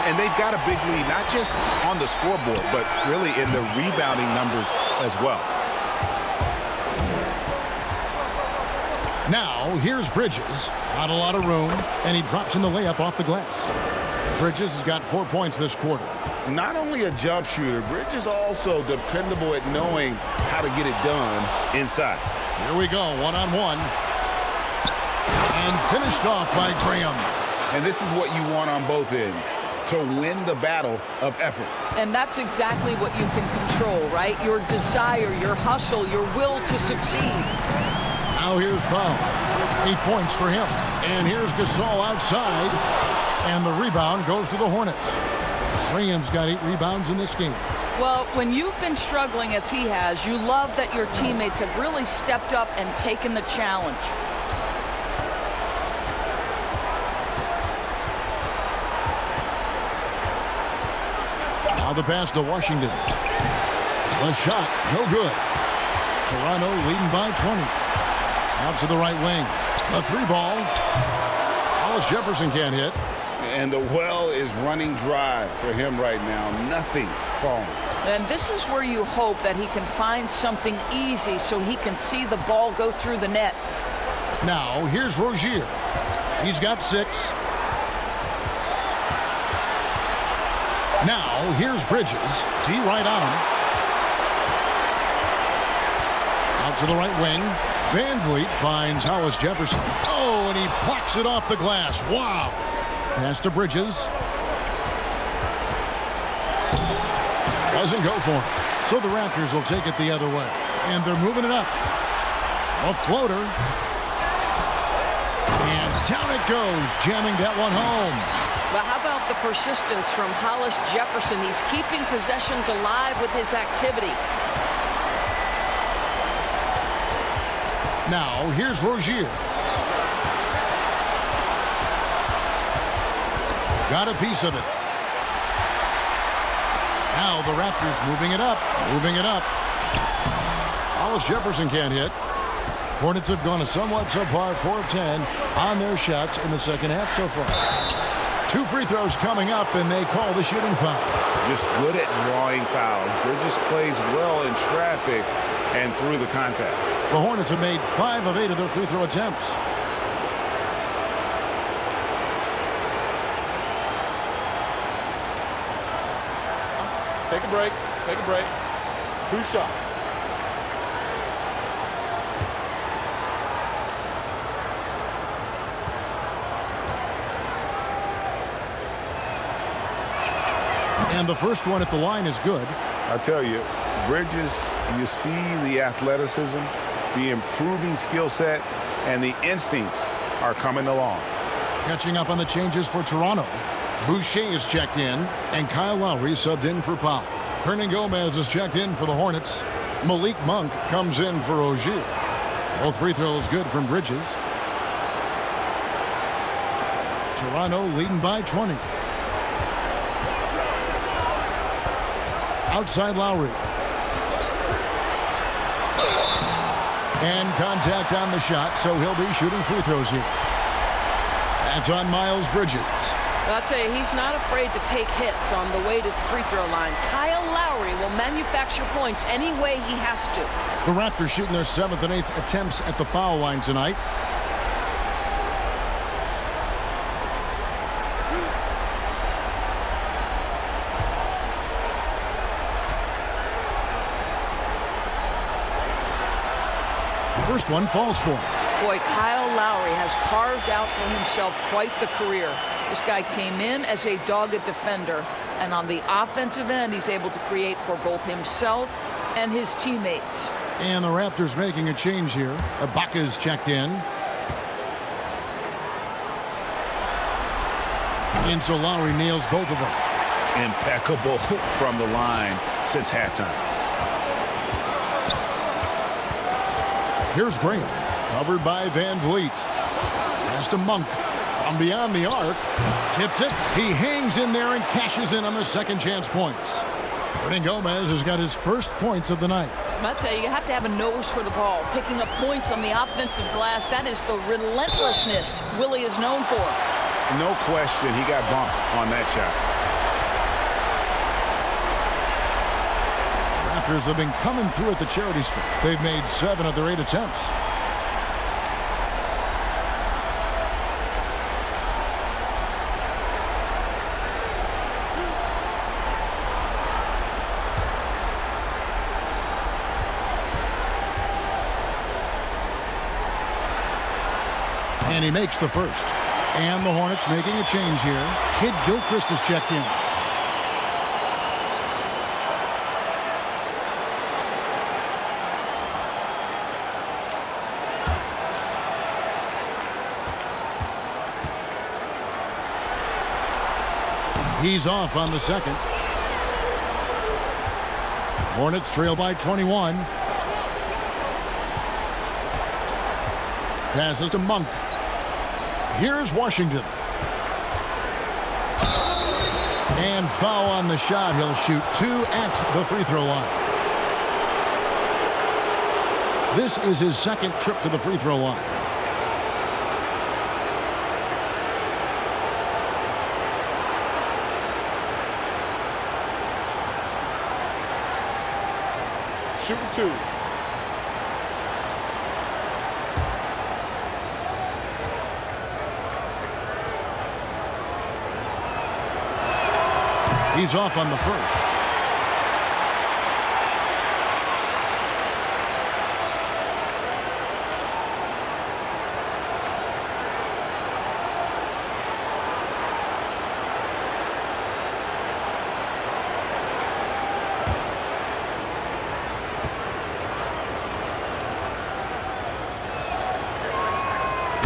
And they've got a big lead, not just on the scoreboard, but really in the rebounding numbers as well. Now, here's Bridges. Not a lot of room, and he drops in the layup off the glass. Bridges has got 4 points this quarter. Not only a jump shooter, Bridges also dependable at knowing how to get it done inside. Here we go, one-on-one. And finished off by Graham. And this is what you want on both ends, to win the battle of effort. And that's exactly what you can control, right? Your desire, your hustle, your will to succeed. Now here's Powell. 8 points for him. And here's Gasol outside. And the rebound goes to the Hornets. Graham's got 8 rebounds in this game. Well, when you've been struggling as he has, you love that your teammates have really stepped up and taken the challenge. Now the pass to Washington. The shot, no good. Toronto leading by 20. Out to the right wing. A 3-ball. Hollis Jefferson can't hit. And the well is running dry for him right now. Nothing falling. And this is where you hope that he can find something easy so he can see the ball go through the net. Now, here's Rozier. He's got 6. Now, here's Bridges. D right on him. Out to the right wing. Van Vliet finds Hollis Jefferson. Oh, and he plucks it off the glass. Wow. Pass to Bridges. Doesn't go for him. So the Raptors will take it the other way. And they're moving it up. A floater. Down it goes, jamming that one home. But how about the persistence from Hollis Jefferson? He's keeping possessions alive with his activity. Now, here's Rozier. Got a piece of it. Now the Raptors moving it up. Hollis Jefferson can't hit. Hornets have gone a somewhat subpar 4 of 10 on their shots in the second half so far. 2 free throws coming up, and they call the shooting foul. Just good at drawing fouls. Bridges plays well in traffic and through the contact. The Hornets have made 5 of 8 of their free throw attempts. Take a break. 2 shots. And the first one at the line is good. I tell you, Bridges, you see the athleticism, the improving skill set, and the instincts are coming along. Catching up on the changes for Toronto. Boucher is checked in, and Kyle Lowry subbed in for Powell. Hernan Gomez is checked in for the Hornets. Malik Monk comes in for Rozier. Both free throws good from Bridges. Toronto leading by 20. Outside Lowry. And contact on the shot, so he'll be shooting free throws here. That's on Miles Bridges. I'll tell you, he's not afraid to take hits on the way to the free throw line. Kyle Lowry will manufacture points any way he has to. The Raptors shooting their 7th and 8th attempts at the foul line tonight. First one falls for him. Boy, Kyle Lowry has carved out for himself quite the career. This guy came in as a dogged defender, and on the offensive end, he's able to create for both himself and his teammates. And the Raptors making a change here. Ibaka's checked in. And so Lowry nails both of them. Impeccable from the line since halftime. Here's Graham, covered by Van Vliet. Pass to Monk. From beyond the arc. Tips it. He hangs in there and cashes in on the second chance points. Hernan Gomez has got his first points of the night. I tell you, you have to have a nose for the ball. Picking up points on the offensive glass, that is the relentlessness Willie is known for. No question, he got bumped on that shot. Raptors have been coming through at the charity strip. They've made 7 of their 8 attempts. And he makes the first. And the Hornets making a change here. Kid Gilchrist is checked in. He's off on the second. Hornets trail by 21. Passes to Monk. Here's Washington. And foul on the shot. He'll shoot 2 at the free throw line. This is his second trip to the free throw line. Shooting 2. He's off on the first.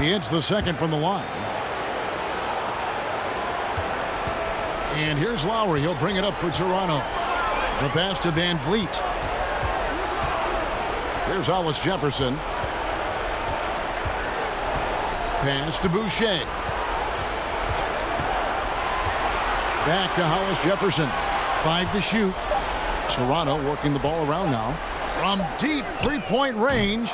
He hits the second from the line. And here's Lowry. He'll bring it up for Toronto. The pass to Van Vliet. Here's Hollis Jefferson. Pass to Boucher. Back to Hollis Jefferson. 5 to shoot. Toronto working the ball around now. From deep three-point range.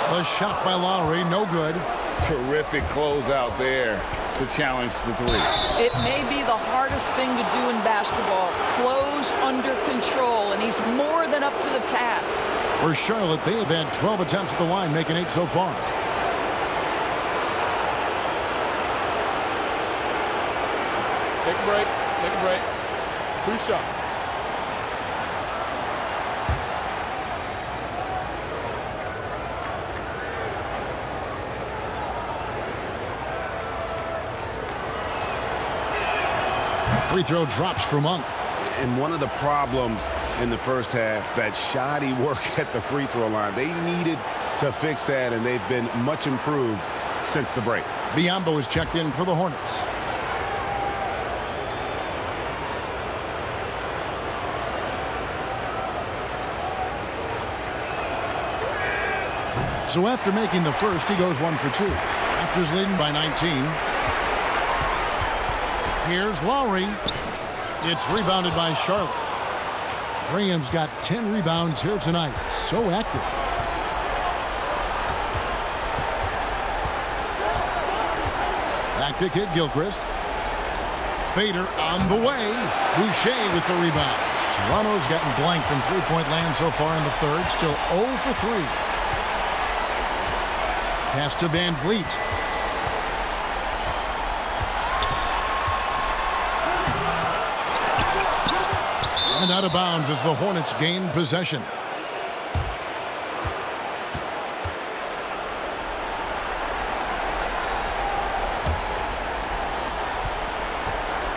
The shot by Lowry, no good. Terrific closeout there to challenge the three. It may be the hardest thing to do in basketball. Close under control, and he's more than up to the task. For Charlotte, they have had 12 attempts at the line, making 8 so far. Take a break. Take a break. 2 shots. Free throw drops for Monk. And one of the problems in the first half, that shoddy work at the free throw line. They needed to fix that, and they've been much improved since the break. Biyombo is checked in for the Hornets. So after making the first, he goes 1 for 2. Raptors leading by 19. Here's Lowry. It's rebounded by Charlotte. Graham's got 10 rebounds here tonight. So active. Back to Kid Gilchrist. Fader on the way. Boucher with the rebound. Toronto's gotten blank from three-point land so far in the third. Still 0 for 3. Pass to Van Vliet. And out of bounds as the Hornets gain possession.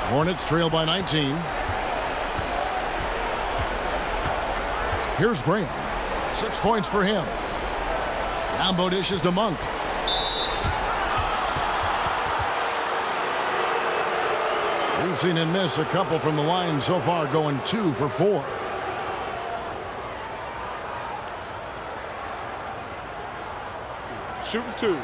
Hornets trail by 19. Here's Graham. 6 points for him. Combo dishes to Monk. We've seen him miss a couple from the line so far, going 2 for 4. Shooting 2.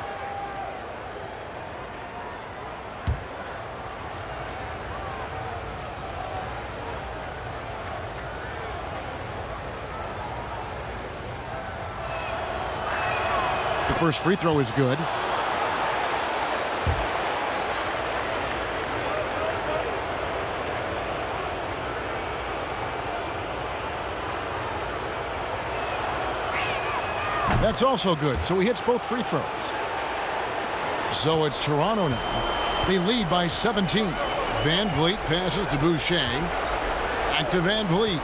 The first free throw is good. That's also good, so he hits both free throws. So it's Toronto now. They lead by 17. Van Vliet passes to Boucher. Back to Van Vliet.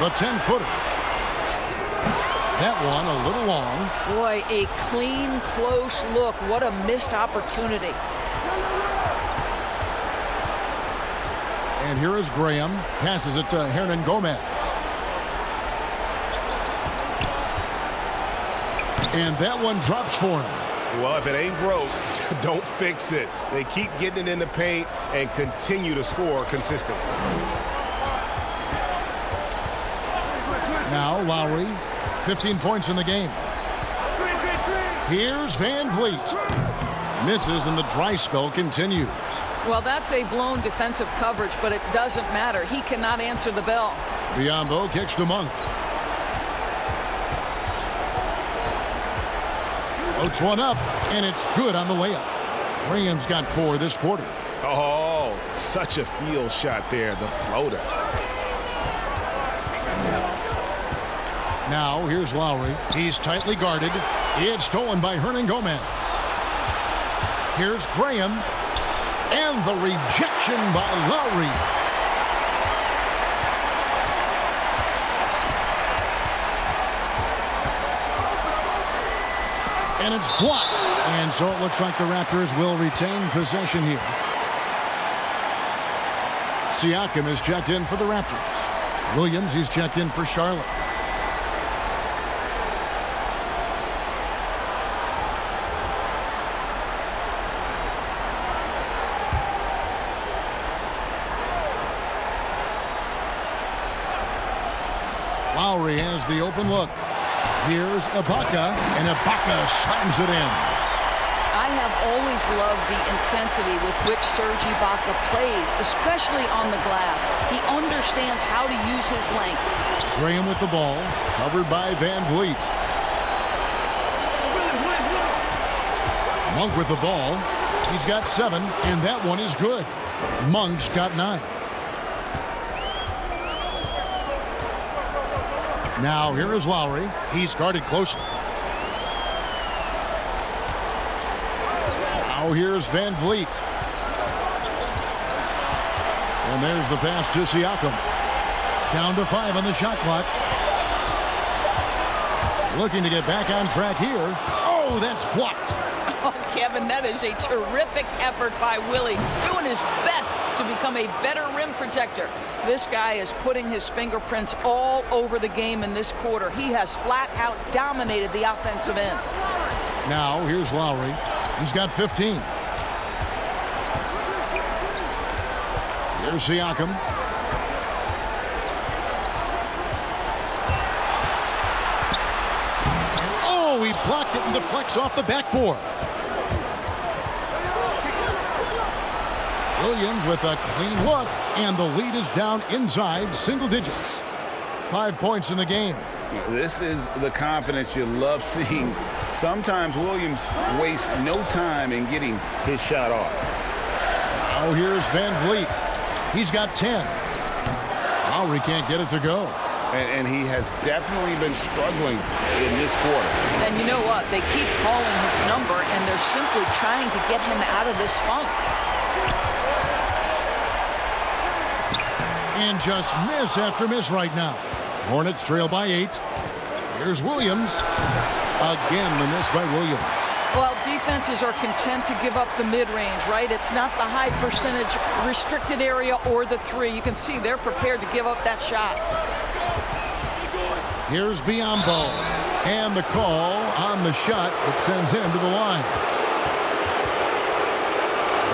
The 10-footer. That one a little long. Boy, a clean, close look. What a missed opportunity. And here is Graham. Passes it to Hernan Gomez. And that one drops for him. Well, if it ain't broke, don't fix it. They keep getting it in the paint and continue to score consistently. Now Lowry, 15 points in the game. Here's Van Vliet. Misses and the dry spell continues. Well, that's a blown defensive coverage, but it doesn't matter. He cannot answer the bell. Biyombo kicks to Monk. Floats one up, and it's good on the layup. Graham's got 4 this quarter. Oh, such a field shot there, the floater. Now here's Lowry. He's tightly guarded. It's stolen by Hernan Gomez. Here's Graham. And the rejection by Lowry. And it's blocked. And so it looks like the Raptors will retain possession here. Siakam is checked in for the Raptors. Williams, he's checked in for Charlotte. Lowry has the open look. Here's Ibaka, and Ibaka slams it in. I have always loved the intensity with which Serge Ibaka plays, especially on the glass. He understands how to use his length. Graham with the ball, covered by Van Vliet. Monk with the ball. He's got 7, and that one is good. Monk's got 9. Now here is Lowry. He's guarded closely. Now here's Van Vliet. And there's the pass to Siakam. Down to 5 on the shot clock. Looking to get back on track here. Oh, that's blocked. Oh, Kevin, that is a terrific effort by Willie, doing his best to become a better rim protector. This guy is putting his fingerprints all over the game in this quarter. He has flat out dominated the offensive end. Now here's Lowry. He's got 15. Here's Siakam. And oh, he blocked it and deflects off the backboard. Williams with a clean look, and the lead is down inside single digits. 5 points in the game. This is the confidence you love seeing. Sometimes Williams wastes no time in getting his shot off. Oh, here's Van Vliet. He's got 10. Lowry can't get it to go. And he has definitely been struggling in this quarter. And you know what? They keep calling his number, and they're simply trying to get him out of this funk. And just miss after miss right now. Hornets trail by 8. Here's Williams. Again, the miss by Williams. Well, defenses are content to give up the mid-range, right? It's not the high percentage restricted area or the 3. You can see they're prepared to give up that shot. Here's Biyombo. And the call on the shot that sends him to the line.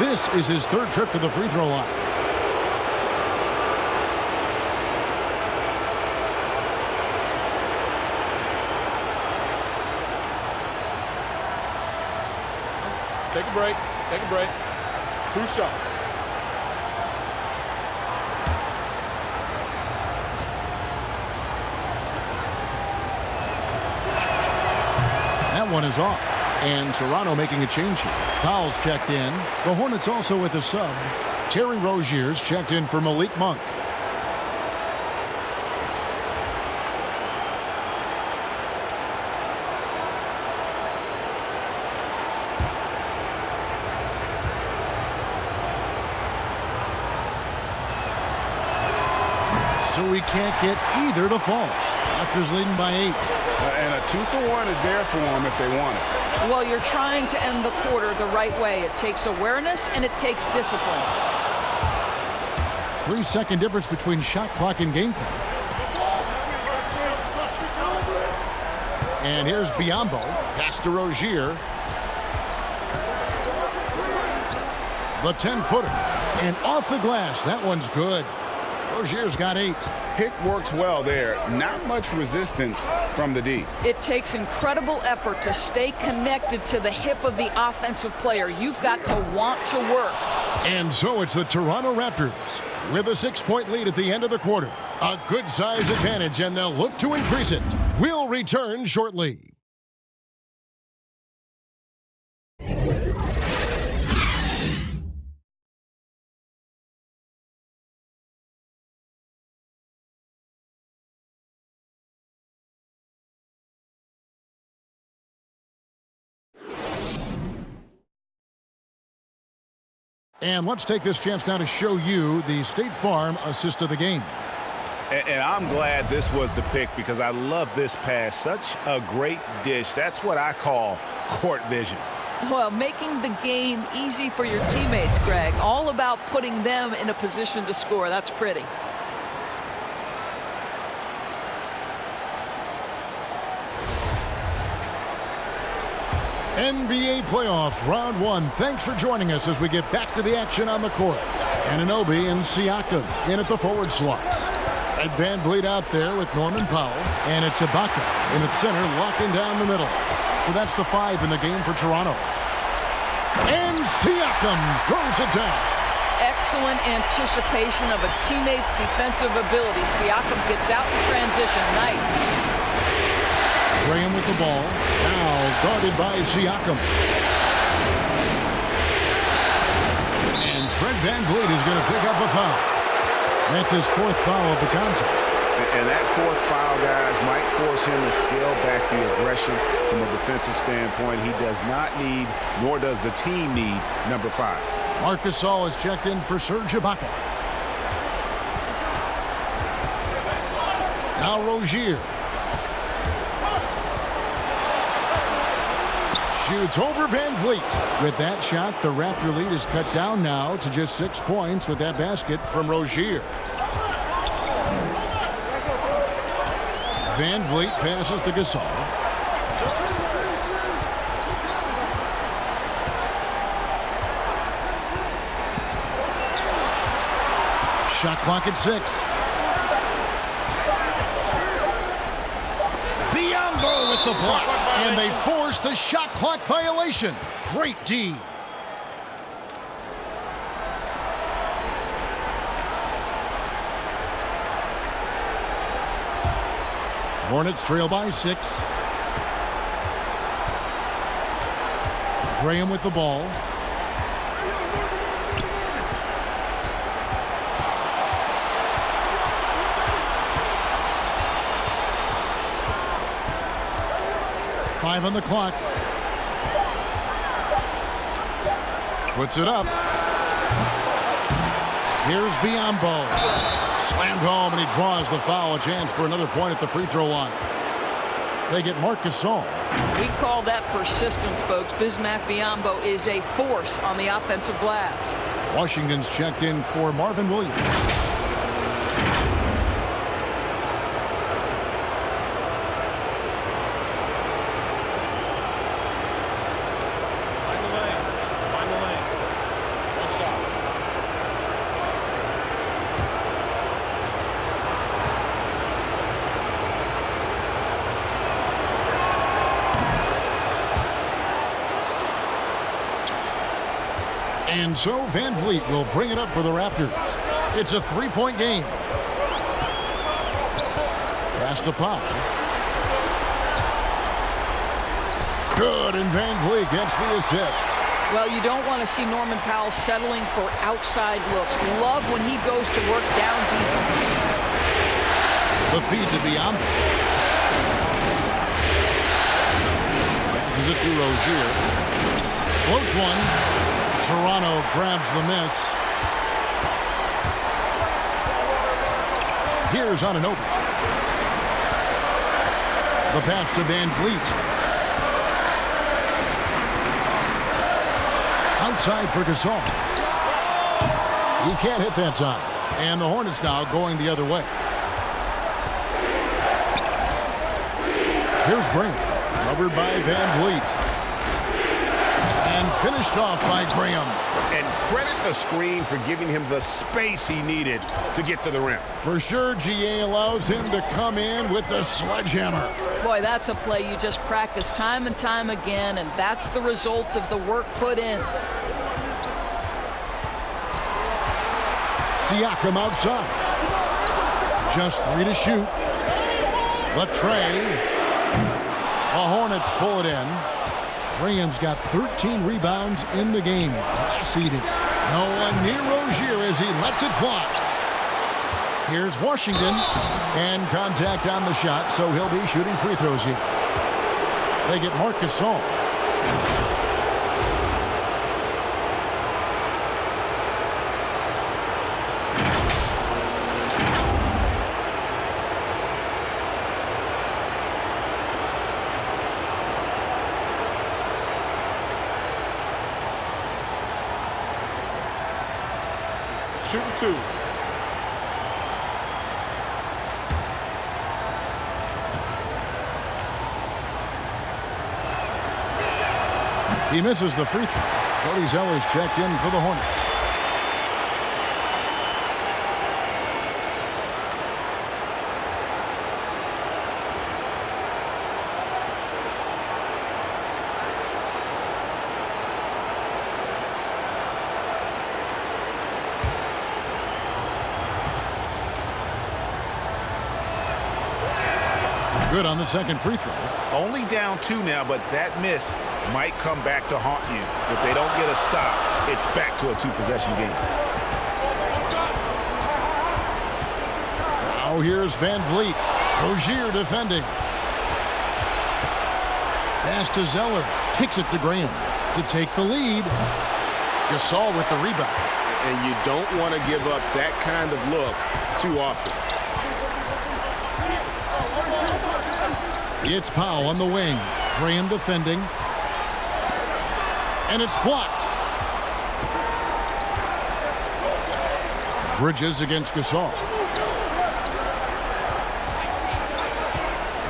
This is his 3rd trip to the free throw line. Take a break. Take a break. 2 shots. That one is off. And Toronto making a change here. Powell's checked in. The Hornets also with a sub. Terry Rozier's checked in for Malik Monk. So we can't get either to fall. Raptors leading by 8. And a 2-for-1 is there for them if they want it. Well, you're trying to end the quarter the right way. It takes awareness and it takes discipline. 3-second difference between shot clock and game clock. And here's Biyombo. Pass to Rozier. The 10-footer. And off the glass. That one's good. Rozier's got 8. Pick works well there. Not much resistance from the D. It takes incredible effort to stay connected to the hip of the offensive player. You've got to want to work. And so it's the Toronto Raptors with a 6-point lead at the end of the quarter. A good size advantage, and they'll look to increase it. We'll return shortly. And let's take this chance now to show you the State Farm assist of the game. And I'm glad this was the pick because I love this pass. Such a great dish. That's what I call court vision. Well, making the game easy for your teammates, Greg. All about putting them in a position to score. That's pretty. NBA playoff round 1. Thanks for joining us as we get back to the action on the court. Anunoby and Siakam in at the forward slots. Ed Van Vliet out there with Norman Powell. And it's Ibaka in its center, locking down the middle. So that's the 5 in the game for Toronto. And Siakam throws it down. Excellent anticipation of a teammate's defensive ability. Siakam gets out in transition. Nice. Graham with the ball. Now guarded by Siakam. And Fred Van Vliet is going to pick up a foul. That's his 4th foul of the contest. And that 4th foul, guys, might force him to scale back the aggression from a defensive standpoint. He does not need, nor does the team need, number 5. Marc Gasol is checked in for Serge Ibaka. Now Rozier. Shoots over Van Vliet. With that shot, the Raptor lead is cut down now to just 6 points with that basket from Rozier. Van Vliet passes to Gasol. Shot clock at 6. Biyombo with the block. And they force the shot clock violation. Great D. Hornets trail by 6. Graham with the ball. Five on the clock. Puts it up. Here's Biyombo. Slammed home, and he draws the foul. A chance for another point at the free throw line. They get Marc Gasol. We call that persistence, folks. Bismack Biyombo is a force on the offensive glass. Washington's checked in for Marvin Williams. And so Van Vliet will bring it up for the Raptors. It's a 3-point game. Pass to Powell. Good, and Van Vliet gets the assist. Well, you don't want to see Norman Powell settling for outside looks. Love when he goes to work down deep. The feed to Biyombo. Passes it to Rozier. Floats one. Toronto grabs the miss. Here's Anunoby. The pass to Van Vliet. Outside for Gasol. He can't hit that time. And the Hornets now going the other way. Here's Graham. Covered by Van Vliet. And finished off by Graham. And credit the screen for giving him the space he needed to get to the rim. For sure, GA allows him to come in with the sledgehammer. Boy, that's a play you just practice time and time again, and that's the result of the work put in. Siakam outside. Just 3 to shoot. The tray. The Hornets pull it in. Graham's got 13 rebounds in the game. Class eating. No one near Rozier as he lets it fly. Here's Washington. And contact on the shot, so he'll be shooting free throws here. They get Marc Gasol. Shooting 2. He misses the free throw. Cody Zeller's checked in for the Hornets. good on the second free throw. Only down 2 now, but that miss might come back to haunt you. If they don't get a stop, it's back to a 2-possession game. Now here's Van Vliet. Rozier defending. Pass to Zeller. Kicks it to Graham to take the lead. Gasol with the rebound. And you don't want to give up that kind of look too often. It's Powell on the wing. Graham defending. And it's blocked. Bridges against Gasol.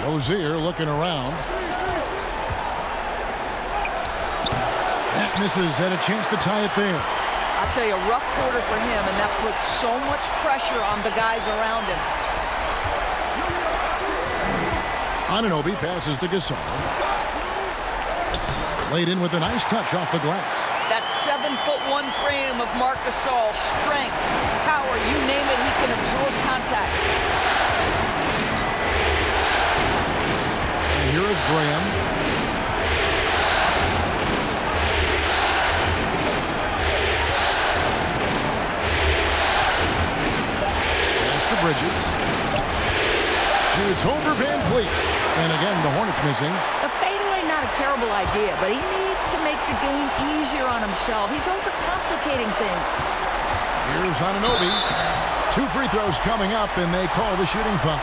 Rozier looking around. That misses, had a chance to tie it there. I'll tell you, a rough quarter for him, and that puts so much pressure on the guys around him. Anunoby passes to Gasol. Laid in with a nice touch off the glass. That 7'1" frame of Marc Gasol, strength, power, you name it, he can absorb contact. And here is Graham. Pass to Bridges. Shoots over Van Vliet. And again, the Hornets missing. A fadeaway, not a terrible idea, but he needs to make the game easier on himself. He's overcomplicating things. Here's Anunoby. 2 free throws coming up, and they call the shooting foul.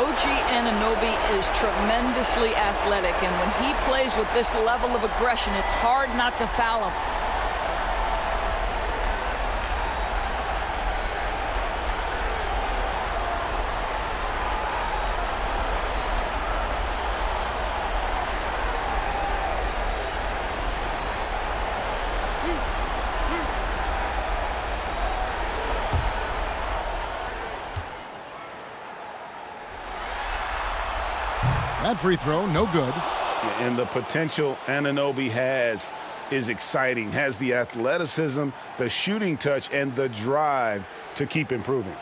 OG Anunoby is tremendously athletic, and when he plays with this level of aggression, it's hard not to foul him. That free throw, no good. And the potential Anunoby has is exciting. Has the athleticism, the shooting touch, and the drive to keep improving.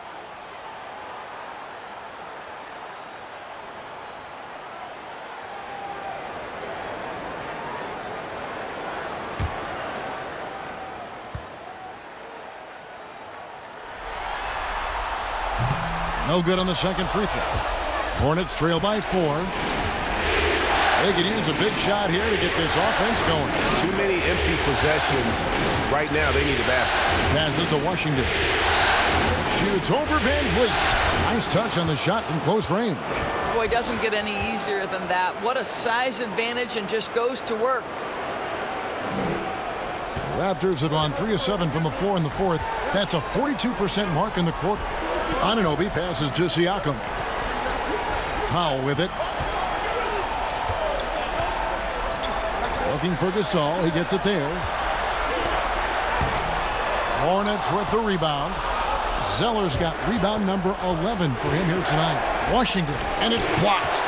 No good on the second free throw. Hornets trail by 4. They could use a big shot here to get this offense going. Too many empty possessions. Right now, they need a basket. Passes to Washington. Shoots over Van Vliet. Nice touch on the shot from close range. Boy, doesn't get any easier than that. What a size advantage, and just goes to work. Raptors have gone 3 of 7 from the floor in the fourth. That's a 42% mark in the quarter. Anunoby passes to Siakam. Powell with it. Looking for Gasol. He gets it there. Hornets with the rebound. Zeller's got rebound number 11 for him here tonight. Washington, and it's blocked.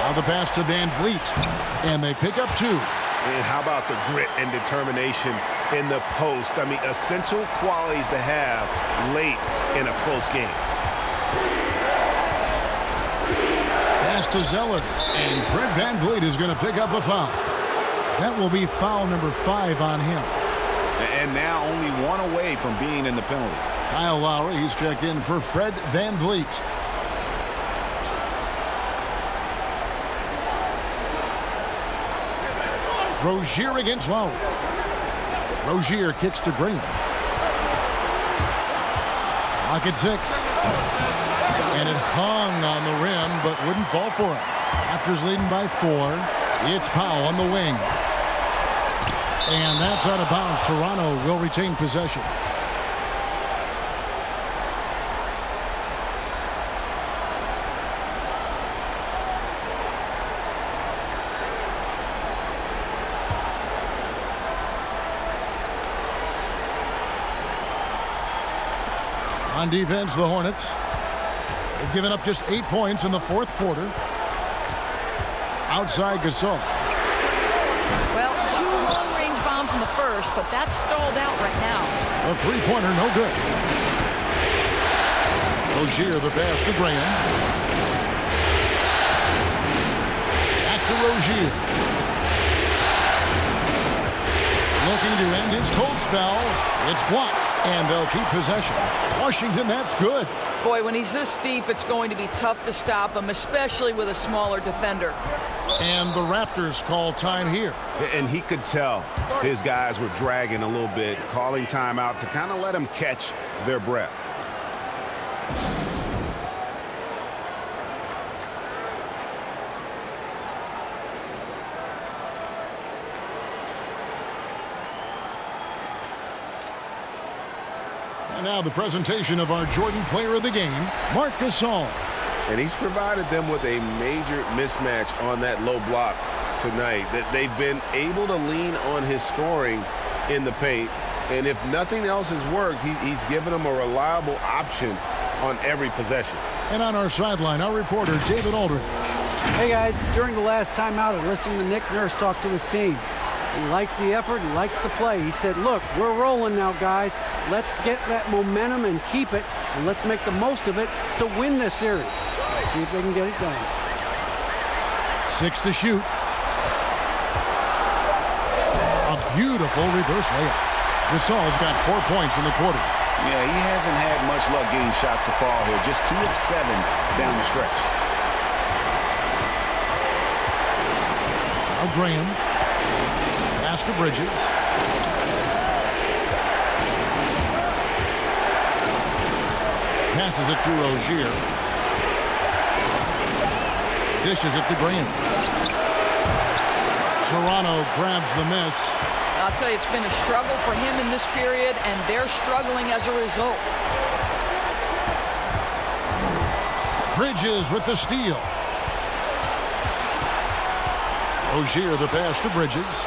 Now the pass to Van Vliet, and they pick up 2. And how about the grit and determination in the post? I mean, essential qualities to have late in a close game. Pass to Zeller, and Fred Van Vliet is going to pick up the foul. That will be foul number 5 on him. And now only 1 away from being in the penalty. Kyle Lowry, he's checked in for Fred Van Vliet. Rozier against Lowry. Rozier kicks to Graham. Clock at 6. And it hung on the rim, but wouldn't fall for it. Raptors leading by 4. It's Powell on the wing. And that's out of bounds. Toronto will retain possession. On defense, the Hornets. They've given up just 8 points in the fourth quarter. Outside Gasol. Well, 2 long-range bombs in the first, but that's stalled out right now. A three-pointer, no good. Rozier, the pass to Graham. Back to Rozier. Looking to end his cold spell. It's blocked, and they'll keep possession. Washington, that's good. Boy, when he's this deep, it's going to be tough to stop him, especially with a smaller defender. And the Raptors call time here. And he could tell his guys were dragging a little bit, calling timeout to kind of let them catch their breath. And now the presentation of our Jordan Player of the Game, Marc Gasol. And he's provided them with a major mismatch on that low block tonight. That they've been able to lean on his scoring in the paint. And if nothing else has worked, he's given them a reliable option on every possession. And on our sideline, our reporter, David Aldridge. Hey, guys, during the last timeout, I listened to Nick Nurse talk to his team. He likes the effort. He likes the play. He said, look, we're rolling now, guys. Let's get that momentum and keep it, and let's make the most of it to win this series. Let's see if they can get it done. 6 to shoot. A beautiful reverse layup. Gasol's got 4 points in the quarter. Yeah, he hasn't had much luck getting shots to fall here. Just 2 of 7 down the stretch. Now Graham. Pass to Bridges. Passes it to Rozier. Dishes it to Graham. Toronto grabs the miss. I'll tell you, it's been a struggle for him in this period, and they're struggling as a result. Bridges with the steal. Rozier, the pass to Bridges.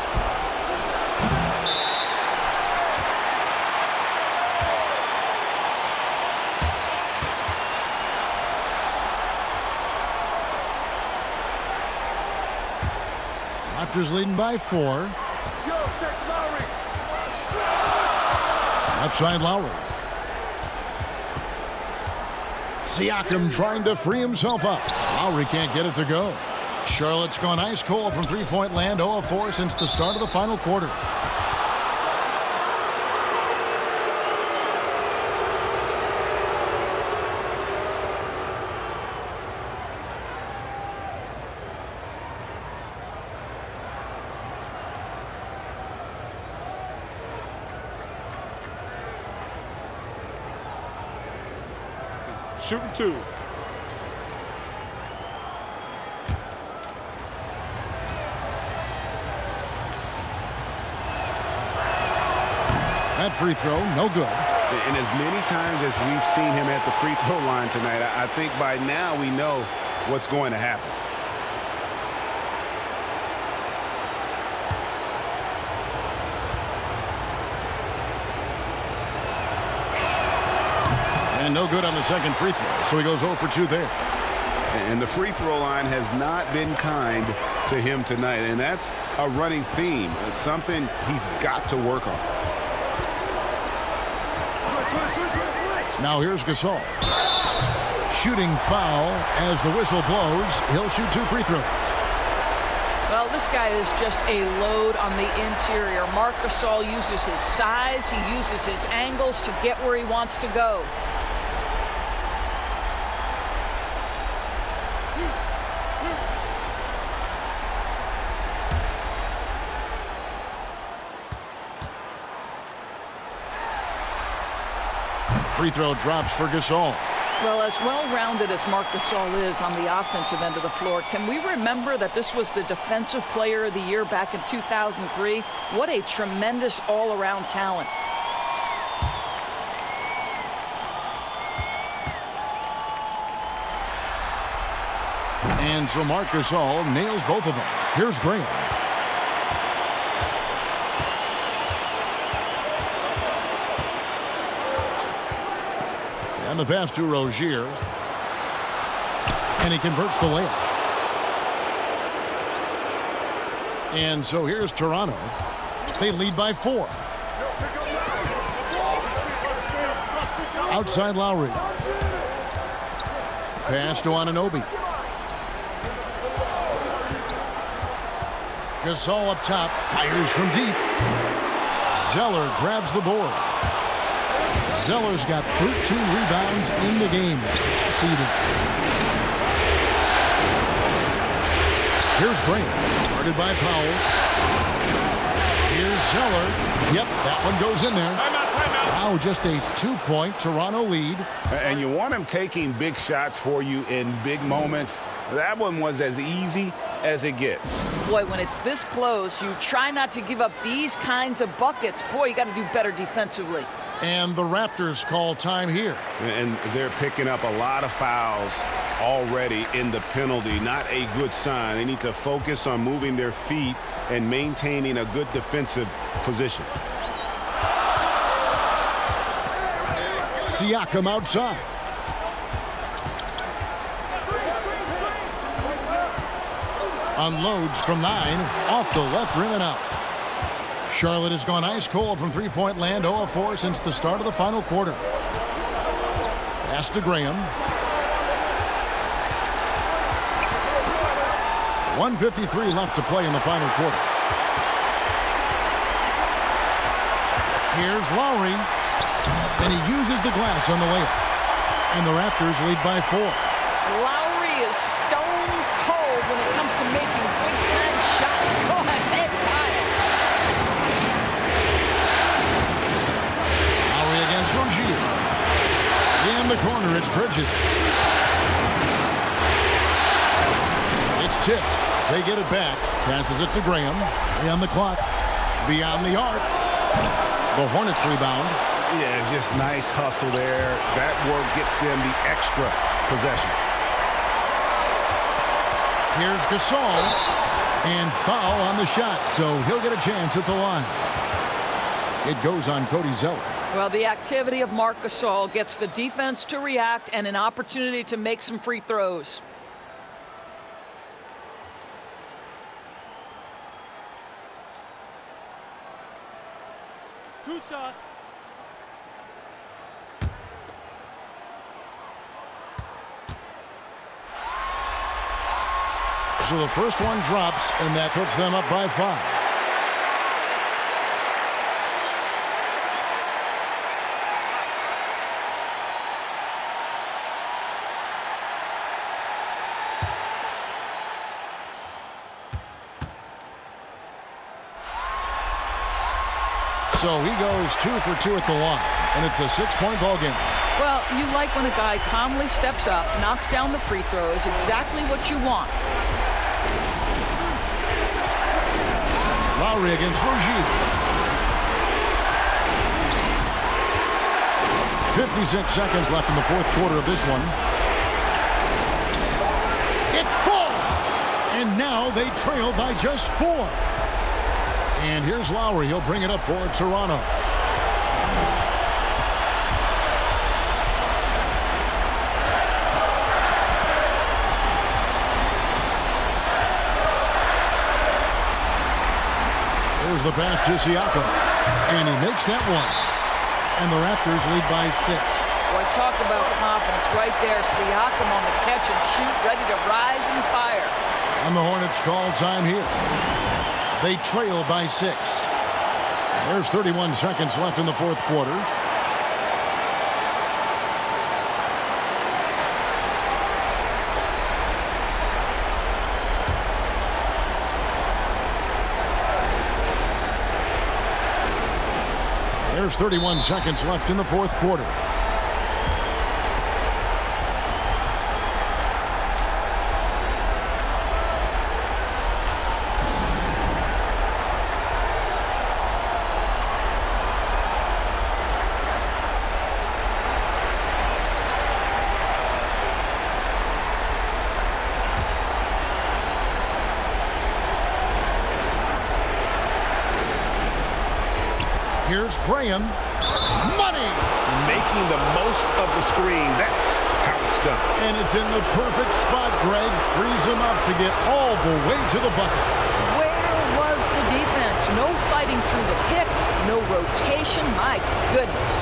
Raptors leading by 4. Left side Lowry. Siakam trying to free himself up. Lowry can't get it to go. Charlotte's gone ice cold from three-point land, 0 of 4 since the start of the final quarter. Shooting 2. That free throw, no good. And as many times as we've seen him at the free throw line tonight, I think by now we know what's going to happen. And no good on the second free throw, so he goes 0 for 2 there. And the free throw line has not been kind to him tonight, and that's a running theme. It's something he's got to work on. Now here's Gasol. Shooting foul as the whistle blows. He'll shoot 2 free throws. Well, this guy is just a load on the interior. Marc Gasol uses his size. He uses his angles to get where he wants to go. Free throw drops for Gasol. Well, as well-rounded as Marc Gasol is on the offensive end of the floor, can we remember that this was the Defensive Player of the Year back in 2003? What a tremendous all-around talent. And so Marc Gasol nails both of them. Here's Graham. And the pass to Rozier. And he converts the layup. And so here's Toronto. They lead by 4. Outside Lowry. Pass to Anunoby. Gasol up top, fires from deep. Zeller grabs the board. Zeller's got 13 rebounds in the game. Seeded. Here's Graham, guarded by Powell. Here's Zeller. Yep, that one goes in there. Now just a 2-point Toronto lead. And you want him taking big shots for you in big moments. That one was as easy as it gets. Boy, when it's this close, you try not to give up these kinds of buckets. Boy, you got to do better defensively. And the Raptors call time here. And they're picking up a lot of fouls already in the penalty. Not a good sign. They need to focus on moving their feet and maintaining a good defensive position. Siakam outside. Unloads from 9, off the left rim and out. Charlotte has gone ice cold from three-point land, 0 of 4 since the start of the final quarter. Pass to Graham. 1:53 left to play in the final quarter. Here's Lowry, and he uses the glass on the layup. And the Raptors lead by 4. Lowry is stone cold when it comes to making big-time shots. Go ahead, Kyle. Lowry against Rozier. In the corner, it's Bridges. It's tipped. They get it back. Passes it to Graham. On the clock. Beyond the arc. The Hornets rebound. Yeah, just nice hustle there. That work gets them the extra possession. Here's Gasol. And foul on the shot, so he'll get a chance at the line. It goes on Cody Zeller. Well, the activity of Marc Gasol gets the defense to react and an opportunity to make some free throws. Two shots. So the first one drops, and that puts them up by 5. So he goes 2 for 2 at the line, and it's a 6-point ball game. Well, you like when a guy calmly steps up, knocks down the free throws, exactly what you want. Lowry against Rozier. 56 seconds left in the fourth quarter of this one. It falls! And now they trail by just 4. And here's Lowry. He'll bring it up for Toronto. There's the pass to Siakam. And he makes that one. And the Raptors lead by 6. Boy, talk about confidence right there. Siakam on the catch and shoot, ready to rise and fire. And the Hornets call time here. They trail by 6. There's 31 seconds left in the fourth quarter. There's 31 seconds left in the fourth quarter. Here's Graham. Money! Making the most of the screen. That's how it's done. And it's in the perfect spot. Greg frees him up to get all the way to the bucket. Where was the defense? No fighting through the pick, no rotation. My goodness.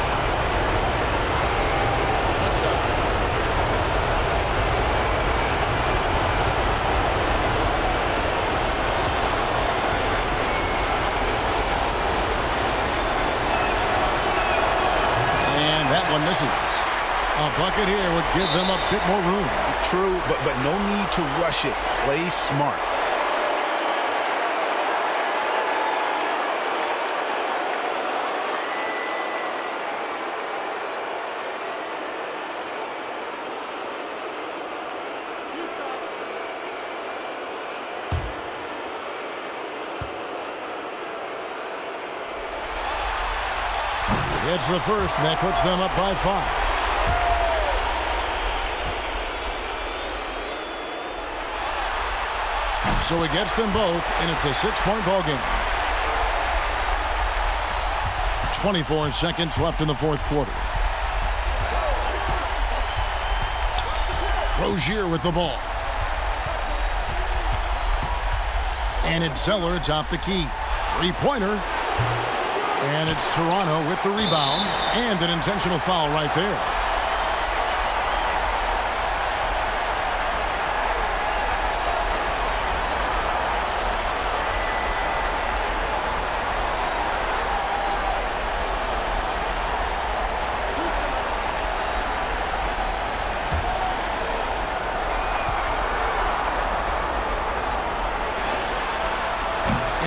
one misses. A bucket here would give them a bit more room. True, but no need to rush it. Play smart. It's the first, and that puts them up by 5. So he gets them both, and it's a 6-point ball game. 24 seconds left in the fourth quarter. Rozier with the ball. And it's Zeller atop the key. 3-pointer. And it's Toronto with the rebound and an intentional foul right there.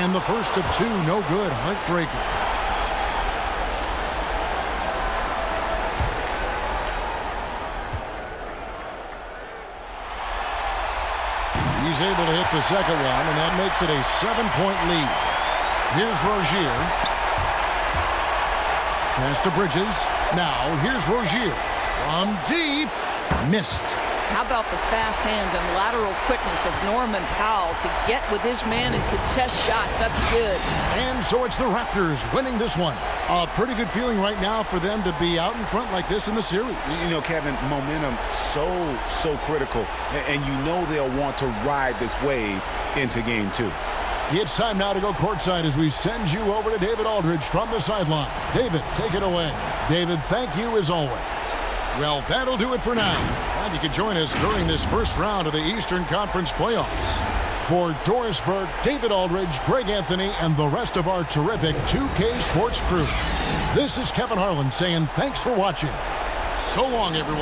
And the first of 2, no good, heartbreaker. He's able to hit the second one, and that makes it a 7-point lead. Here's Rozier. Pass to Bridges. Now, here's Rozier. From deep. Missed. How about the fast hands and lateral quickness of Norman Powell to get with his man and contest shots? That's good. And so it's the Raptors winning this one. A pretty good feeling right now for them to be out in front like this in the series. You know, Kevin, momentum so critical. And you know they'll want to ride this wave into game 2. It's time now to go courtside as we send you over to David Aldridge from the sideline. David, take it away. David, thank you as always. Well, that'll do it for now. And you can join us during this first round of the Eastern Conference playoffs. For Doris Burke, David Aldridge, Greg Anthony, and the rest of our terrific 2K Sports crew, this is Kevin Harlan saying thanks for watching. So long, everyone.